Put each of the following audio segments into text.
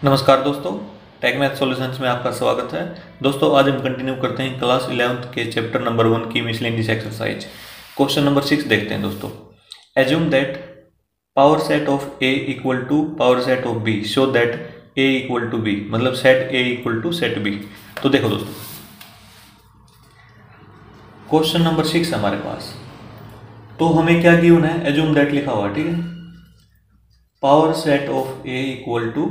नमस्कार दोस्तों, take math solutions में आपका स्वागत है। दोस्तों आज हम कंटिन्यू करते हैं क्लास 11th के चैप्टर नंबर 1 की मिसलेनियस एक्सरसाइज। क्वेश्चन नंबर 6 देखते हैं दोस्तों। Assume that power set of A equal to power set of B show that A equal to B, मतलब set A equal to set B. तो देखो दोस्तों, question number 6 हमारे पास, तो हमें क्या गिवन है, एज्यूम दैट लिखा हुआ, ठीक है। Power set of A equal to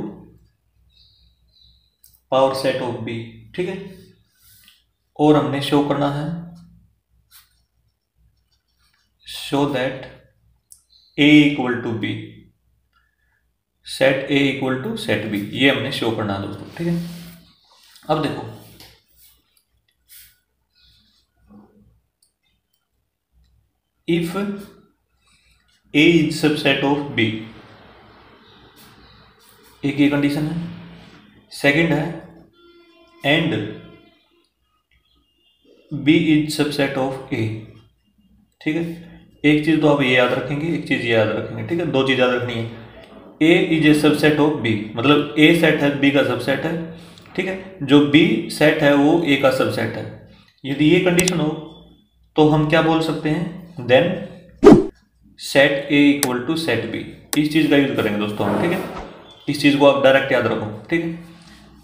power set of B, ठीक है। और हमने शो करना है, show that A equal to B, set A equal to set B, ये हमने शो करना है दोस्तों, ठीक है। अब देखो, if A is subset of B, एक ये कंडीशन है। सेकंड है and B is subset of A, ठीक है। एक चीज तो आप ये याद रखेंगे, एक चीज ये याद रखेंगे, ठीक है। दो चीज याद रखनी है। A is a subset of B, मतलब ए सेट है, बी का सबसेट है, ठीक है। जो बी सेट है वो ए का सबसेट है। यदि ये कंडीशन हो तो हम क्या बोल सकते हैं, then set A equal to set B. इस चीज का यूज करेंगे दोस्तों हम, ठीक है। इस चीज को आप डायरेक्ट याद रखो, ठीक है।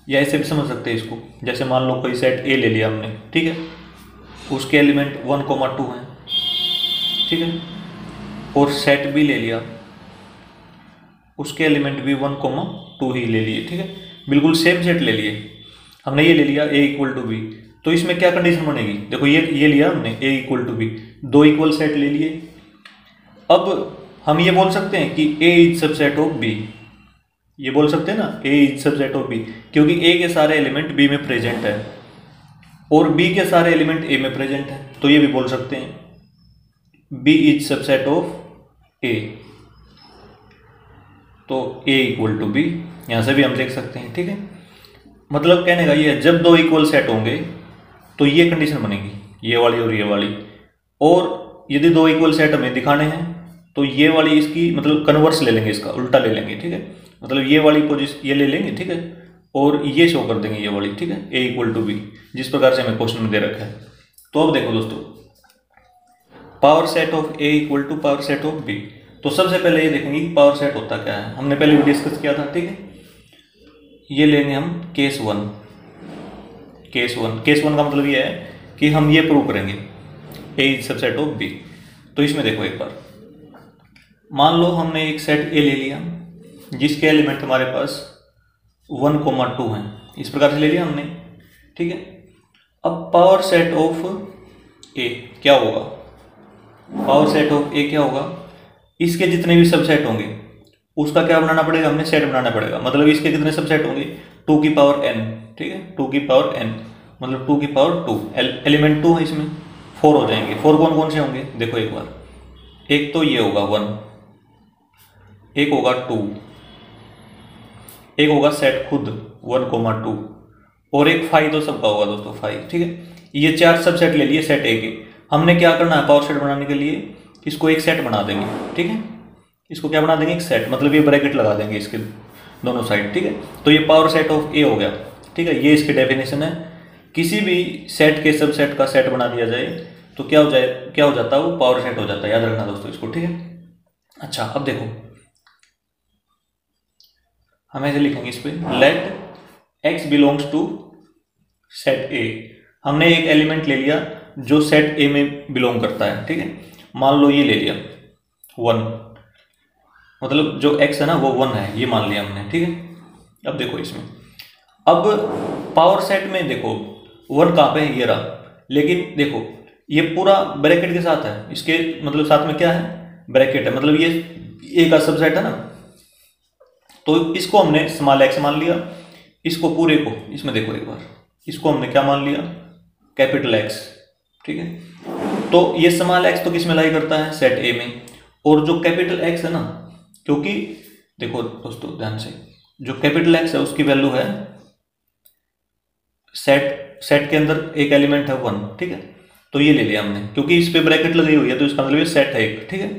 या ऐसे भी समझ सकते हैं इसको, जैसे मान लो कोई सेट ए ले लिया हमने, ठीक है। उसके एलिमेंट 1,2 हैं, ठीक है। और सेट बी ले लिया, उसके एलिमेंट भी 1,2 ही ले लिए, ठीक है। बिल्कुल सेम सेट ले लिए हमने, ये ले लिया ए इक्वल टू बी। तो इसमें क्या कंडीशन बनेगी, देखो ये लिया हमने ए इक्वल टू बी, दो इक्वल सेट ले लिए। अब हम ये बोल सकते हैं कि ए इज सबसेट ऑफ बी, ये बोल सकते हैं ना, ए इज सबसेट ऑफ बी, क्योंकि ए के सारे एलिमेंट बी में प्रेजेंट है और बी के सारे एलिमेंट ए में प्रेजेंट है। तो ये भी बोल सकते हैं बी इज सबसेट ऑफ ए, तो ए इक्वल टू बी, यहां से भी हम देख सकते हैं, ठीक है। मतलब कहने का ये है, जब दो इक्वल सेट होंगे तो ये कंडीशन बनेगी, ये वाली और ये वाली। और यदि दो इक्वल सेट हमें दिखाने हैं तो ये वाली इसकी मतलब कन्वर्स ले लेंगे, इसका उल्टा ले लेंगे, ठीक है। मतलब ये वाली पोजीशन ये ले लेंगे, ठीक है। और ये शो कर देंगे ये वाली, ठीक है, ए इक्वल टू बी, जिस प्रकार से हमें क्वेश्चन में दे रखा है। तो अब देखो दोस्तों, power set of A equal to power set of B. तो सबसे पहले ये देखेंगे कि पावर सेट होता क्या है, हमने पहले भी डिस्कस किया था, ठीक है। ये लेंगे हम केस वन। केस वन का मतलब ये है कि हम ये प्रूव करेंगे ए इज सबसेट ऑफ बी। तो इसमें देखो एक बार, मान लो हमने एक सेट ए ले लिया जिसके एलिमेंट हमारे पास 1,2 हैं, इस प्रकार से ले लिया हमने, ठीक है। अब पावर सेट ऑफ ए क्या होगा, पावर सेट ऑफ ए क्या होगा, इसके जितने भी सबसेट होंगे उसका क्या बनाना पड़ेगा, हमने सेट बनाना पड़ेगा। मतलब इसके कितने सबसेट होंगे, 2 की पावर n, ठीक है, 2 की पावर n, मतलब 2 की पावर 2, एलिमेंट 2 है, इसमें 4 हो जाएंगे। 4 कौन कौन से होंगे, देखो एक बार, एक तो ये होगा 1, एक होगा 2, एक होगा सेट खुद 1,2, और एक 5 तो सबका होगा दोस्तों, 5, ठीक है। ये 4 सबसेट ले लिए सेट ए के। हमने क्या करना है, पावर सेट बनाने के लिए इसको एक सेट बना देंगे, ठीक है। इसको क्या बना देंगे, एक सेट, मतलब ये ब्रैकेट लगा देंगे इसके दोनों साइड, ठीक है। तो ये पावर सेट ऑफ ए हो गया, ठीक है। ये इसकी डेफिनेशन है। किसी भी सेट के सबसेट का सेट बना दिया जाए तो क्या हो जाता है, वो पावर सेट हो जाता है। याद रखना दोस्तों इसको, ठीक है। अच्छा, अब देखो हम ऐसे लिखेंगे इस पे, let x belongs to set A. हमने एक एलिमेंट ले लिया जो सेट ए में बिलोंग करता है, ठीक है। मान लो ये ले लिया 1, मतलब जो x है ना वो 1 है, ये मान लिया हमने, ठीक है। अब देखो इसमें, अब पावर सेट में देखो 1 कहाँ पे है, ये रहा। लेकिन देखो ये पूरा ब्रैकेट के साथ है, इसके मतलब साथ में क्या है, ब्रैकेट है, मतलब ये ए का सबसेट है ना। तो इसको हमने स्मॉल x मान लिया, इसको पूरे को, इसमें देखो एक बार, इसको हमने क्या मान लिया, कैपिटल X, ठीक है। तो ये स्मॉल x तो किस में लाई करता है, सेट ए में। और जो कैपिटल X है ना, क्योंकि देखो दोस्तों ध्यान से, जो कैपिटल X है उसकी वैल्यू है, सेट के अंदर एक एलिमेंट है 1, ठीक है। तो ये ले लिया हमने, क्योंकि इस पे ब्रैकेट लगी हुई है तो इसका मतलब ये सेट है एक, ठीक है।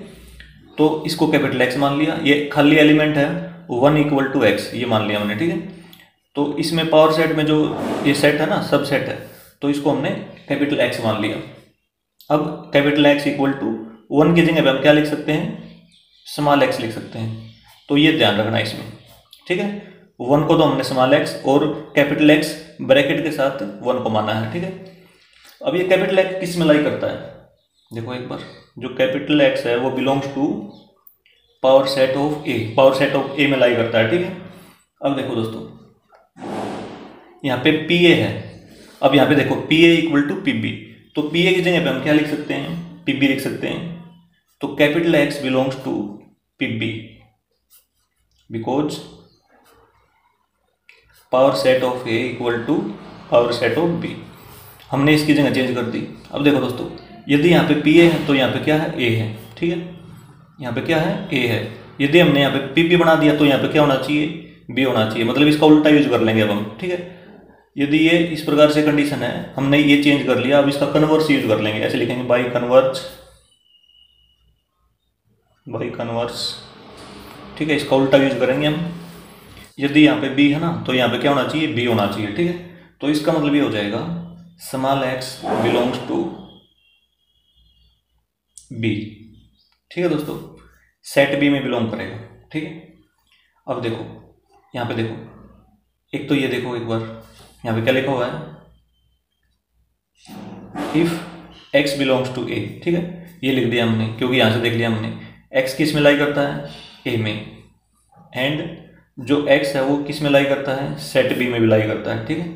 तो इसको कैपिटल X मान लिया, ये खाली एलिमेंट है 1 इक्वल टू एक्स, ये मान लिया हमने, ठीक है। तो इसमें पावर सेट में जो ये सेट है ना, सब सेट है, तो इसको हमने कैपिटल एक्स मान लिया। अब कैपिटल एक्स इक्वल टू 1 की जगह पे हम क्या लिख सकते हैं, स्मॉल एक्स लिख सकते हैं। तो ये ध्यान रखना इसमें, ठीक है। 1 को तो हमने स्मॉल एक्स और कैपिटल एक्स ब्रैकेट के साथ 1 को माना है, ठीक है। अब ये कैपिटल एक्स किस में लाई करता है, देखो एक बार, जो कैपिटल एक्स है वो belongs to power set of A, power set of A में लाई करता है, ठीक है। अब देखो दोस्तों, यहाँ पे पी ए है, अब यहाँ पे देखो P A equal to P B, तो पी ए की जगह पे हम क्या लिख सकते हैं, पी बी लिख सकते हैं। तो capital x belongs to P B because power set of A equal to power set of B, हमने इसकी जगह चेंज कर दी। अब देखो दोस्तों, यदि यहाँ पे पी ए है तो यहाँ पे क्या है, ए है, ठीक है। यहाँ पे क्या है, ए है। यदि हमने यहाँ पे पी बी बना दिया तो यहाँ पे क्या होना चाहिए, बी होना चाहिए, मतलब इसका उल्टा यूज कर लेंगे अब हम, ठीक है। यदि ये इस प्रकार से कंडीशन है, हमने ये चेंज कर लिया, अब इसका कन्वर्स यूज कर लेंगे, ऐसे लिखेंगे बाई कन्वर्स, बाई कन्वर्स, ठीक है। इसका उल्टा यूज करेंगे हम। यदि यहाँ पे बी है ना तो यहाँ पे क्या होना चाहिए, बी होना चाहिए, ठीक है। तो इसका मतलब ये हो जाएगा small x belongs to B, ठीक है दोस्तों, सेट बी में बिलोंग करेगा, ठीक है। अब देखो यहाँ पे देखो, एक तो ये देखो एक बार, यहाँ पे क्या लिखा हुआ है, इफ एक्स बिलोंग्स टू ए, ठीक है। ये लिख दिया हमने क्योंकि यहाँ से देख लिया हमने एक्स किस में लाई करता है, ए में, एंड जो एक्स है वो किस में लाई करता है, सेट बी में भी लाई करता है, ठीक है।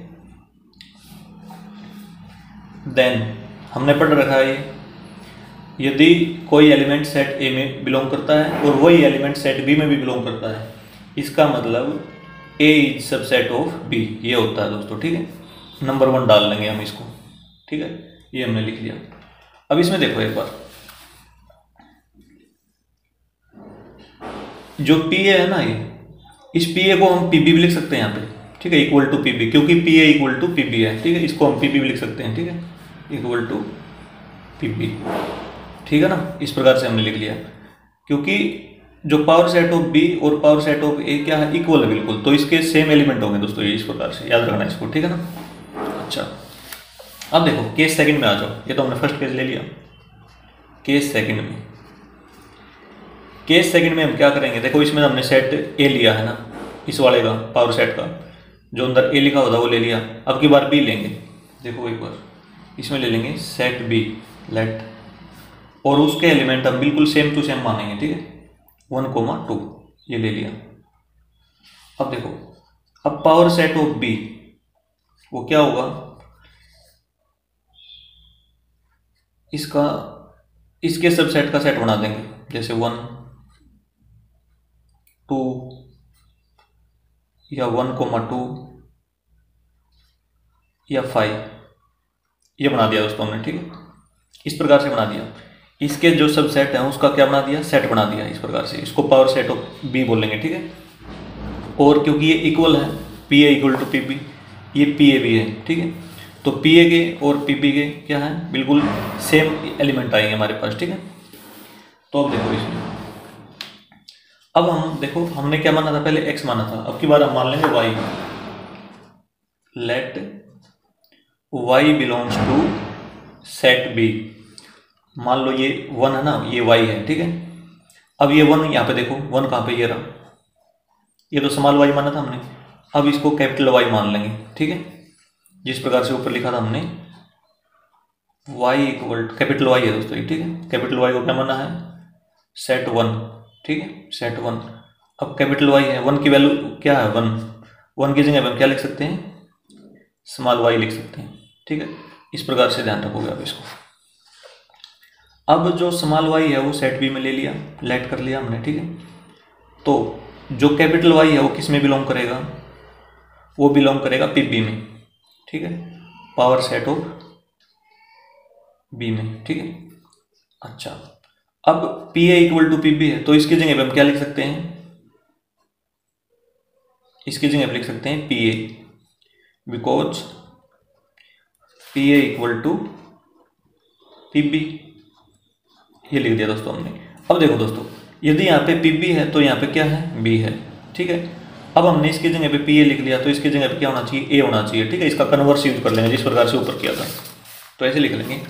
देन हमने पढ़ रखा है ये, यदि कोई एलिमेंट सेट ए में बिलोंग करता है और वही एलिमेंट सेट बी में भी बिलोंग करता है, इसका मतलब ए इज सबसेट ऑफ बी, ये होता है दोस्तों, ठीक है। नंबर 1 डाल लेंगे हम इसको, ठीक है, ये हमने लिख लिया। अब इसमें देखो एक बार, जो पी ए है ना, ये इस पी ए को हम पी बी भी लिख सकते हैं यहाँ पे, ठीक है, इक्वल टू पी बी, क्योंकि P A equal to P B है, ठीक है। इसको हम पी बी भी लिख सकते हैं, ठीक है, इक्वल टू पी बी, ठीक है ना। इस प्रकार से हमने लिख लिया, क्योंकि जो पावर सेट ऑफ बी और पावर सेट ऑफ ए क्या है, इक्वल है बिल्कुल, तो इसके सेम एलिमेंट होंगे दोस्तों, ये इस प्रकार से याद रखना इसको, ठीक है ना। अच्छा, अब देखो केस सेकंड में आ जाओ, ये तो हमने फर्स्ट केस ले लिया। केस सेकंड में, केस सेकंड में हम क्या करेंगे, देखो इसमें हमने सेट ए लिया है ना, इस वाले का पावर सेट का जो अंदर ए लिखा होता है वो ले लिया। अब की बार बी लेंगे, देखो एक बार इसमें ले लेंगे सेट बी लेट, और उसके एलिमेंट हम बिल्कुल सेम टू सेम मानेंगे, ठीक है, 1,2 ये ले लिया। अब देखो, अब पावर सेट ऑफ बी वो क्या होगा, इसका इसके सबसेट का सेट बना देंगे, जैसे 1, 2 या 1,2 या 5, ये बना दिया दोस्तों हमने, ठीक है, इस प्रकार से बना दिया। इसके जो सबसेट है उसका क्या बना दिया, सेट बना दिया इस प्रकार से, इसको पावर सेट ऑफ बी बोलेंगे, ठीक है। और क्योंकि ये इक्वल है, P A equal to P B, ये पी ए भी है, ठीक है, तो पी ए के और पी बी के क्या है, बिल्कुल सेम एलिमेंट आएंगे हमारे पास, ठीक है। तो अब देखो इसमें, अब हम देखो हमने क्या माना था, पहले एक्स माना था, अब की बार हम मान लेंगे y, let y belongs to set B. मान लो ये 1 है ना, ये y है, ठीक है। अब ये 1 यहाँ पे देखो, 1 कहाँ पे, ये रहा, ये तो स्मॉल y माना था हमने, अब इसको कैपिटल Y मान लेंगे, ठीक है, जिस प्रकार से ऊपर लिखा था हमने, y इक्वल कैपिटल Y है दोस्तों, ठीक है। कैपिटल Y को क्या माना है, सेट 1, ठीक है, सेट 1। अब कैपिटल Y है, 1 की वैल्यू क्या है, 1 की जगह हम क्या लिख सकते हैं, स्मॉल y लिख सकते हैं, ठीक है। इस प्रकार से ध्यान रखोगे आप इसको। अब जो स्मॉल y है वो सेट बी में ले लिया, लेट कर लिया हमने, ठीक है। तो जो कैपिटल Y है वो किस में बिलोंग करेगा, वो बिलोंग करेगा पी बी में, ठीक है, पावर सेट ऑफ बी में, ठीक है। अच्छा, अब P A equal to P B है, तो इसकी जगह पे हम क्या लिख सकते हैं, इसकी जगह पे लिख सकते हैं P A, because P A equal to P B, ये लिख दिया दोस्तों हमने। अब देखो दोस्तों, यदि यहाँ पे पी बी है तो यहाँ पे क्या है, बी है, ठीक है। अब हमने इसकी जगह पे पी ए लिख लिया, तो इसकी जगह पे क्या होना चाहिए, ए होना चाहिए, ठीक है। इसका कन्वर्स यूज कर लेंगे जिस प्रकार से ऊपर किया था, तो ऐसे लिख लेंगे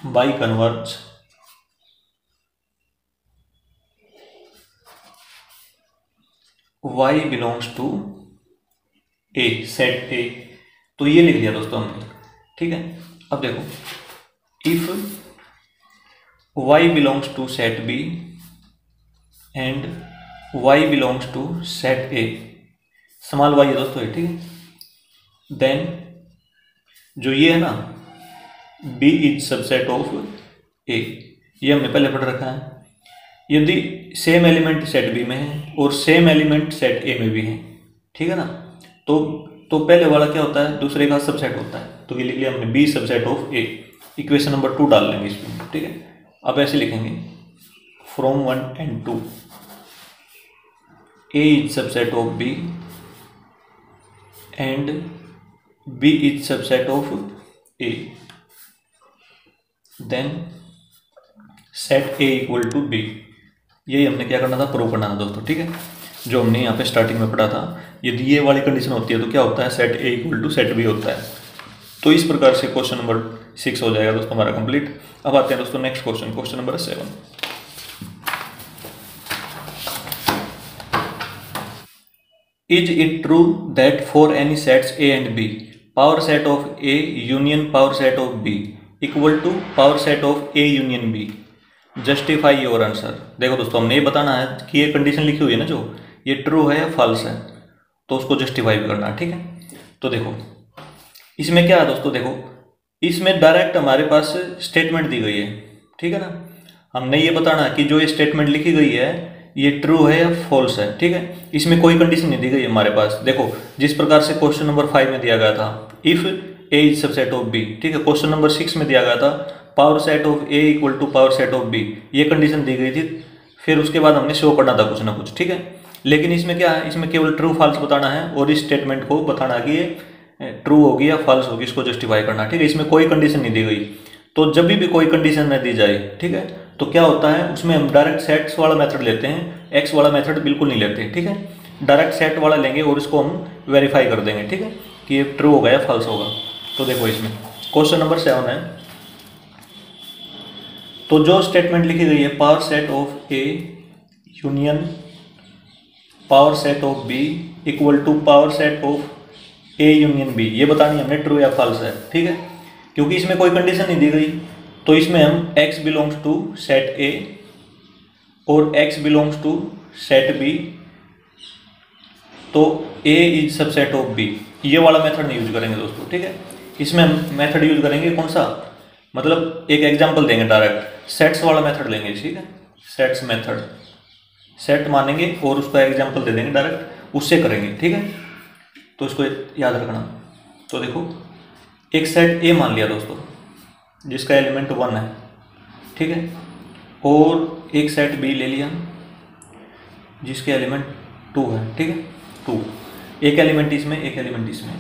by converse y belongs to A, set A. तो ये लिख लिया दोस्तों हमने, ठीक है। अब देखो if y belongs to set B and y belongs to set A, small y है दोस्तों ये, ठीक है। देन जो ये है ना b is subset of a, ये हमने पहले पढ़ रखा है। यदि सेम एलिमेंट सेट बी में है और सेम एलिमेंट सेट ए में भी है, ठीक है ना, तो पहले वाला क्या होता है, दूसरे का सबसेट होता है। तो ये लिख लिया हमने B subset of A, equation number 2 डाल लेंगे इसमें, ठीक है। अब ऐसे लिखेंगे from 1 and 2 A is subset of B and B is subset of A, then set A equal to B. यही हमने क्या करना था, प्रूव करना था दोस्तों, ठीक है। जो हमने यहाँ पे स्टार्टिंग में पढ़ा था, यदि ये वाली कंडीशन होती है तो क्या होता है, set A equal to set B होता है। तो इस प्रकार से क्वेश्चन नंबर 6 हो जाएगा दोस्तों हमारा कंप्लीट। अब आते हैं दोस्तों next question, question number 7। Is it true that for any sets A and B power set of A union power set of B equal to power set of A union B, justify your answer. देखो दोस्तों हमने ये बताना है कि ये condition लिखी हुई है ना, जो ये ट्रू है या फॉल्स है, तो उसको जस्टिफाई भी करना है, ठीक है। तो देखो इसमें क्या है दोस्तों, देखो इसमें डायरेक्ट हमारे पास स्टेटमेंट दी गई है, ठीक है ना। हमने ये बताना है कि जो ये स्टेटमेंट लिखी गई है ये ट्रू है या फॉल्स है, ठीक है। इसमें कोई कंडीशन नहीं दी गई हमारे पास। देखो जिस प्रकार से क्वेश्चन नंबर 5 में दिया गया था if A is subset of B, ठीक है। क्वेश्चन नंबर 6 में दिया गया था power set of A equal to power set of B, ये कंडीशन दी गई थी। फिर उसके बाद हमने शो करना था कुछ ना कुछ, ठीक है। लेकिन इसमें क्या है, इसमें केवल ट्रू फॉल्स बताना है और इस स्टेटमेंट को बताना कि ये ट्रू होगी या फॉल्स होगी, इसको जस्टिफाई करना, ठीक है। इसमें कोई कंडीशन नहीं दी गई। तो जब भी कोई कंडीशन न दी जाए, ठीक है, तो क्या होता है उसमें हम डायरेक्ट सेट्स वाला मेथड लेते हैं, एक्स वाला मेथड बिल्कुल नहीं लेते, ठीक है। डायरेक्ट सेट वाला लेंगे और इसको हम वेरीफाई कर देंगे, ठीक है, कि ये ट्रू होगा या फॉल्स होगा। तो देखो इसमें क्वेश्चन नंबर 7 है, तो जो स्टेटमेंट लिखी गई है power set of A union power set of B equal to power set of A union B, ये बतानी हमने ट्रू या फॉल्स है, ठीक है। क्योंकि इसमें कोई कंडीशन नहीं दी गई, तो इसमें हम x belongs to set A और x belongs to set B, तो a is subset of b, ये वाला मेथड नहीं यूज करेंगे दोस्तों, ठीक है। इसमें हम मेथड यूज करेंगे कौन सा, मतलब एक एग्जांपल देंगे, डायरेक्ट सेट्स वाला मेथड लेंगे, ठीक है। सेट्स मेथड, सेट मानेंगे और उसका एग्जांपल दे देंगे डायरेक्ट, उससे करेंगे, ठीक है। तो इसको याद रखना। तो देखो एक सेट ए मान लिया दोस्तों जिसका एलिमेंट 1 है, ठीक है, और एक सेट बी ले लिया जिसके एलिमेंट 2 है, ठीक है, 2, एक एलिमेंट इसमें एक एलिमेंट इसमें।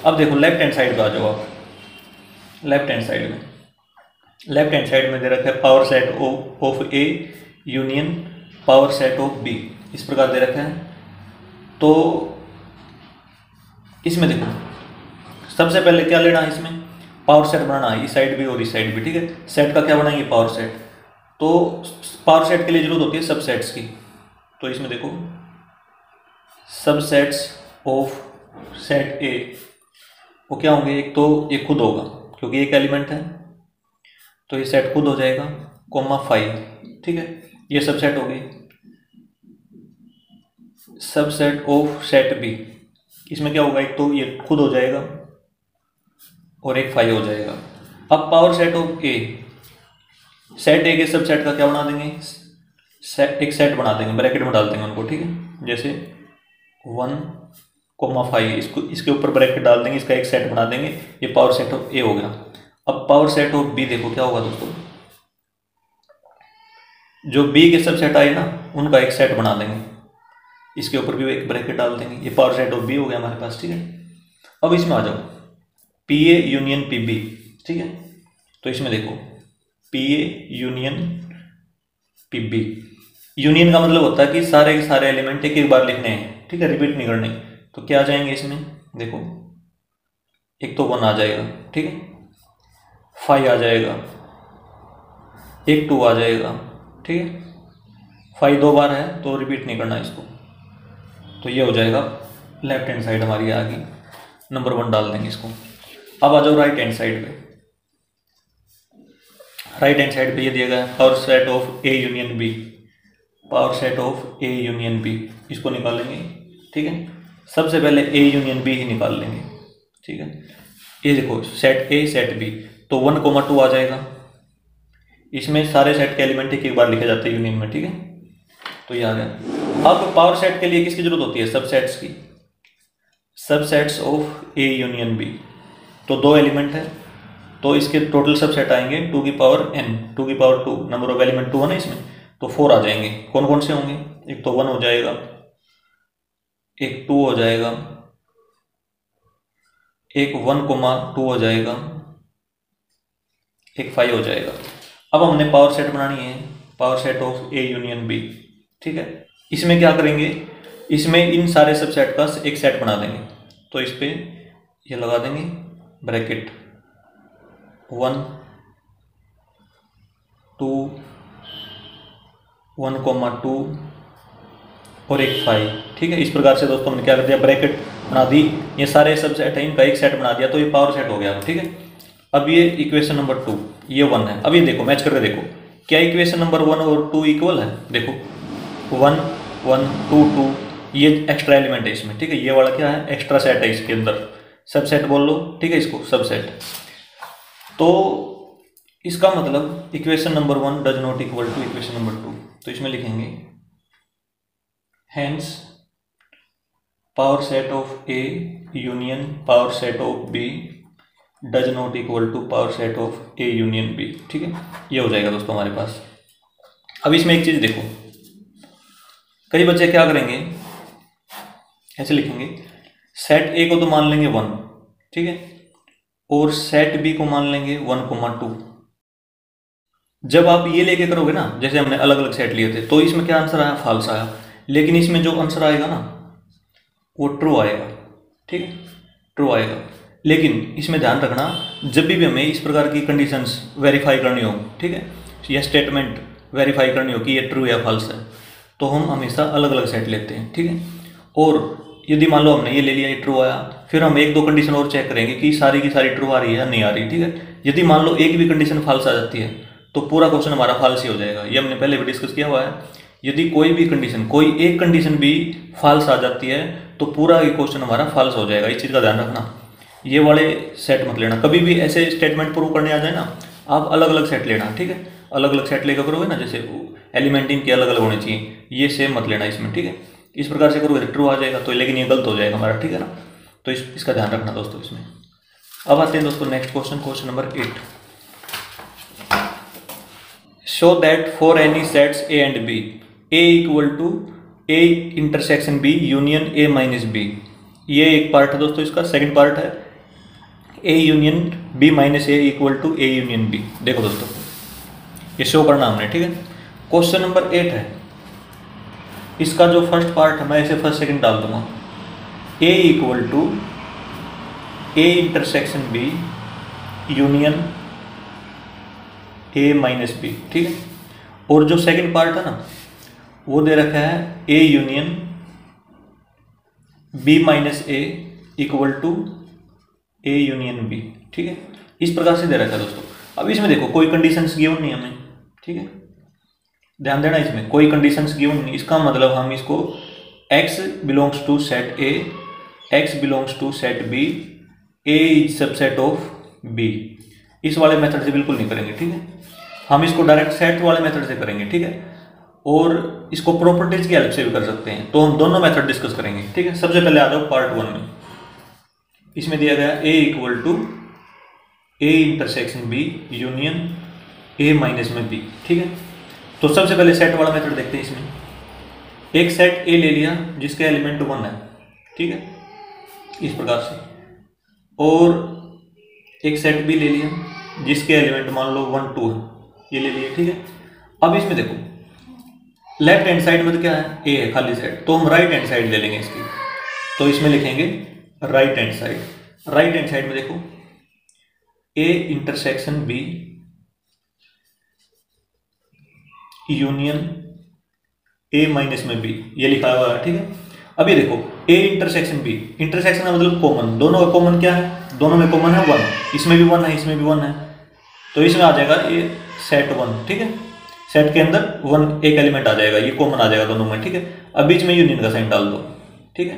अब देखो लेफ्ट हैंड साइड पे आ जाओ आप, लेफ्ट हैंड साइड में, लेफ्ट हैंड साइड में दे रखा है power set of A union power set of B, इस प्रकार दे रखा है। तो इसमें देखो सबसे पहले क्या लेना है, इसमें पावर सेट बनाना है, इस साइड भी और इस साइड भी, ठीक है। सेट का क्या बनाएंगे, पावर सेट। तो पावर सेट के लिए जरूरत होती है सबसेट्स की। तो इसमें देखो सबसेट्स ऑफ सेट ए वो क्या होंगे, एक तो ये खुद होगा क्योंकि एक एलिमेंट है, तो ये सेट खुद हो जाएगा, कोमा 5, ठीक है, ये सबसेट हो गई। सबसेट ऑफ सेट बी, इसमें क्या होगा, एक तो ये खुद हो जाएगा और एक 5 हो जाएगा। अब power set of A, set ए के सबसेट का क्या बना देंगे, एक सेट बना देंगे, ब्रैकेट में डाल देंगे उनको, ठीक है। जैसे 1,5 इसको इसके ऊपर ब्रैकेट डाल देंगे, इसका एक सेट बना देंगे, ये पावर सेट ऑफ ए हो गया। अब पावर सेट ऑफ बी देखो क्या होगा दोस्तों, जो बी के सबसेट आए ना उनका एक सेट बना देंगे, इसके ऊपर भी एक ब्रैकेट डाल देंगे, ये पावर सेट ऑफ बी हो गया हमारे पास, ठीक है। अब इसमें आ जाओ P A union P B, ठीक है। तो इसमें देखो P A union P B, union का मतलब होता है कि सारे के सारे एलिमेंट एक एक बार लिखने हैं, ठीक है, रिपीट नहीं करने। तो क्या आ जाएंगे इसमें, देखो एक तो 1 आ जाएगा, ठीक है, 5 आ जाएगा, एक 2 आ जाएगा, ठीक है, 5 2 बार है तो रिपीट नहीं करना इसको। तो ये हो जाएगा लेफ्ट हैंड साइड हमारी आ गई, नंबर 1 डाल देंगे इसको। अब आ जाओ राइट हैंड साइड पे। राइट हैंड साइड पे ये दिया गया है power set of A union B, power set of A union B, इसको निकालेंगे, ठीक है। सबसे पहले ए यूनियन बी ही निकाल लेंगे, ठीक है। ये देखो सेट ए सेट बी, तो 1,2 आ जाएगा। इसमें सारे सेट के एलिमेंट एक बार लिखे जाते हैं यूनियन में, ठीक है। तो ये आ गया। अब पावर सेट के लिए किसकी जरूरत होती है, सबसेट्स की, subsets of A union B. तो 2 एलिमेंट है तो इसके टोटल सबसेट आएंगे 2 की पावर n, 2 की पावर 2, नंबर ऑफ एलिमेंट 2 है ना इसमें, तो 4 आ जाएंगे। कौन कौन से होंगे, एक तो 1 हो जाएगा, एक 2 हो जाएगा, एक 1,2 हो जाएगा, एक 5 हो जाएगा। अब हमने पावर सेट बनानी है, power set of A union B, ठीक है। इसमें क्या करेंगे, इसमें इन सारे सबसेट का एक सेट बना देंगे। तो इस पे ये लगा देंगे ब्रैकेट 1 2 1,2 और एक 5, ठीक है। इस प्रकार से दोस्तों हमने क्या कर दिया, ब्रैकेट बना दी, ये सारे सबसेट है इनका एक सेट बना दिया, तो ये पावर सेट हो गया, ठीक है। अब ये इक्वेशन नंबर 2, ये 1 है। अब ये देखो मैच करके देखो, क्या इक्वेशन नंबर 1 और 2 इक्वल है, देखो 1 1 2 2, ये एक्स्ट्रा एलिमेंट है इसमें, ठीक है। ये वाला क्या है, एक्स्ट्रा सेट है, इसके अंदर सबसेट बोल लो, ठीक है, इसको सबसेट। तो इसका मतलब equation number 1 does not equal to equation number 2, तो इसमें लिखेंगे hence power set of A union power set of B does not equal to power set of A union B, ठीक है। ये हो जाएगा दोस्तों हमारे पास। अब इसमें एक चीज देखो, कई बच्चे क्या करेंगे, ऐसे लिखेंगे, सेट ए को तो मान लेंगे 1, ठीक है, और सेट बी को मान लेंगे 1,2। जब आप ये लेके करोगे ना, जैसे हमने अलग अलग सेट लिए थे, तो इसमें क्या आंसर आया, फॉल्स आया। लेकिन इसमें जो आंसर आएगा ना वो ट्रू आएगा, ठीक है, ट्रू आएगा। लेकिन इसमें ध्यान रखना, जब भी हमें इस प्रकार की कंडीशंस वेरीफाई करनी हो, ठीक है, या स्टेटमेंट वेरीफाई करनी हो कि ये ट्रू या फॉल्स है, तो हम हमेशा अलग अलग सेट लेते हैं, ठीक है। और यदि मान लो हमने ये ले लिया, ये ट्रू आया, फिर हम 1-2 कंडीशन और चेक करेंगे कि सारी की सारी ट्रू आ रही है या नहीं आ रही, ठीक है। यदि मान लो एक भी कंडीशन फॉल्स आ जाती है तो पूरा क्वेश्चन हमारा फॉल्स ही हो जाएगा। ये हमने पहले भी डिस्कस किया हुआ है। यदि कोई भी कंडीशन, कोई एक कंडीशन भी फॉल्स आ जाती है तो पूरा ये क्वेश्चन हमारा फॉल्स हो जाएगा। इस चीज़ का ध्यान रखना, ये वाले सेट मत लेना। कभी भी ऐसे स्टेटमेंट प्रूव करने आ जाए ना, आप अलग अलग सेट लेना, ठीक है। अलग अलग सेट लेकर करोगे ना, जैसे एलिमेंट इनके अलग अलग होने चाहिए, ये सेम मत लेना इसमें, ठीक है। इस प्रकार से करोगे ट्रू आ जाएगा, तो लेकिन ये गलत हो जाएगा हमारा, ठीक है ना। तो इसका ध्यान रखना दोस्तों इसमें। अब आते हैं दोस्तों next question, question number 8। Show that for any sets A and B A equal to A intersection B union A minus B. ये एक पार्ट है दोस्तों, इसका सेकंड पार्ट है A union B minus A equal to A union B. देखो दोस्तों ये show करना हमने, ठीक है। क्वेश्चन नंबर 8 है, इसका जो फर्स्ट पार्ट है मैं इसे फर्स्ट सेकंड डाल दूंगा, A equal to A intersection B union A minus B, ठीक है। और जो सेकंड पार्ट है ना वो दे रखा है A union B minus A equal to A union B, ठीक है। इस प्रकार से दे रखा है दोस्तों। अब इसमें देखो कोई कंडीशंस गिवन नहीं हमें, ठीक है, ध्यान देना, इसमें कोई कंडीशंस गिवन नहीं। इसका मतलब हम इसको x belongs to set A, x belongs to set B, a is subset of b, इस वाले मेथड से बिल्कुल नहीं करेंगे, ठीक है। हम इसको डायरेक्ट सेट वाले मेथड से करेंगे, ठीक है। और इसको प्रॉपर्टीज की हेल्प से भी कर सकते हैं, तो हम दोनों मेथड डिस्कस करेंगे, ठीक है। सबसे पहले आ जाओ पार्ट 1 में। इसमें दिया गया a equal to A intersection B union A minus में बी, ठीक है। तो सबसे पहले सेट वाला मेथड देखते हैं। इसमें एक सेट ए ले लिया जिसके एलिमेंट 1 है, ठीक है, इस प्रकार से, और एक सेट बी ले लिया जिसके एलिमेंट मान लो 1 2 है, ये ले लिया, ठीक है। अब इसमें देखो लेफ्ट हैंड साइड में तो क्या है, ए है खाली साइड, तो हम राइट हैंड साइड ले लेंगे इसकी। तो इसमें लिखेंगे right hand side. Right hand side में देखो A intersection B union A minus में बी, ये लिखा हुआ है, ठीक है। अब ये देखो ए इंटरसेक्शन बी, इंटरसेक्शन का मतलब कॉमन, दोनों का कॉमन क्या है, दोनों में कॉमन है 1, इसमें भी 1 है, इसमें भी 1 है, तो इसमें आ जाएगा ये सेट 1, ठीक है। सेट के अंदर 1 एक एलिमेंट आ जाएगा, ये कॉमन आ जाएगा दोनों में, ठीक है। अब बीच में यूनियन का साइन डाल दो, ठीक है।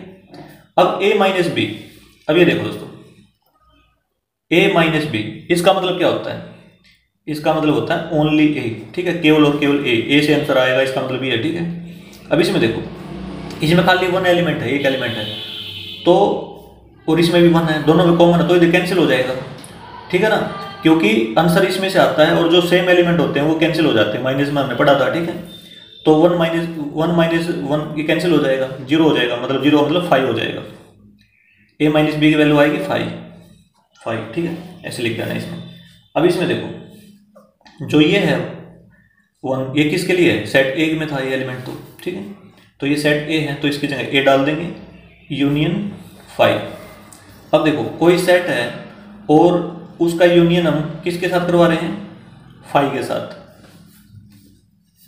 अब ए माइनस बी, अब ये देखो दोस्तों ए माइनस बी, इसका मतलब क्या होता है, इसका मतलब होता है ओनली ए, ठीक है, केवल और केवल ए से आंसर आएगा, इसका मतलब ये है, ठीक है। अब इसमें देखो इसमें खाली 1 एलिमेंट है, एक एलिमेंट है, तो और इसमें भी 1 है, दोनों में कॉमन है, तो ये कैंसिल हो जाएगा, ठीक है ना, क्योंकि आंसर इसमें से आता है और जो सेम एलिमेंट होते हैं वो कैंसिल हो जाते हैं, माइनस में हमने पढ़ा था, ठीक है। तो 1 माइनस 1 ये कैंसिल हो जाएगा, 0 हो जाएगा, मतलब 0 मतलब 5 हो जाएगा, ए माइनस बी की वैल्यू आएगी 5, ठीक है, ऐसे लिख देना इसमें। अब इसमें देखो जो ये है 1, ये किसके लिए है, सेट ए में था ये एलिमेंट, तो ठीक है, तो ये सेट ए है, तो इसकी जगह ए डाल देंगे यूनियन 5। अब देखो कोई सेट है और उसका यूनियन हम किसके साथ करवा रहे हैं, 5 के साथ,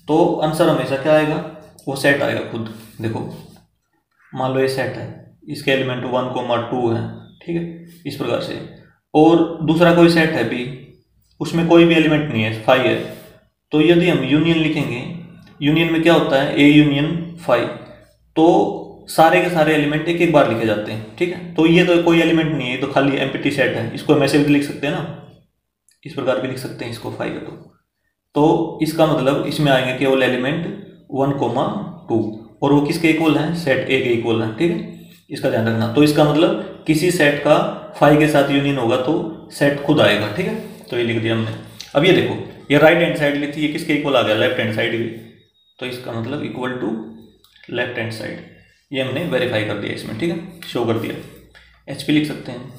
तो आंसर हमेशा क्या आएगा, वो सेट आएगा खुद। देखो मान लो ये सेट है, इसके एलिमेंट 1, 2 है, ठीक है, इस प्रकार से, और दूसरा कोई सेट है बी, उसमें कोई भी एलिमेंट नहीं है, 5 है, तो यदि हम यूनियन लिखेंगे, यूनियन में क्या होता है ए यूनियन 5, तो सारे के सारे एलिमेंट एक एक बार लिखे जाते हैं, ठीक है। तो ये तो कोई एलिमेंट नहीं है, तो खाली एम्प्टी सेट है, इसको हम ऐसे भी लिख सकते हैं ना, इस प्रकार भी लिख सकते हैं इसको 5 है, तो इसका मतलब इसमें आएंगे केवल एलिमेंट 1, 2, और वो किसके इक्वल है, सेट ए के इक्वल है, ठीक है, इसका ध्यान रखना। तो इसका मतलब किसी सेट का 5 के साथ यूनियन होगा तो सेट खुद आएगा, ठीक है, तो ये लिख दिया हमने। अब ये देखो ये राइट हैंड साइड ली थी, ये किसके इक्वल आ गया, लेफ्ट हैंड साइड की, तो इसका मतलब equal to left hand side, ये हमने वेरीफाई कर दिया इसमें, ठीक है, शो कर दिया, एचपी लिख सकते हैं,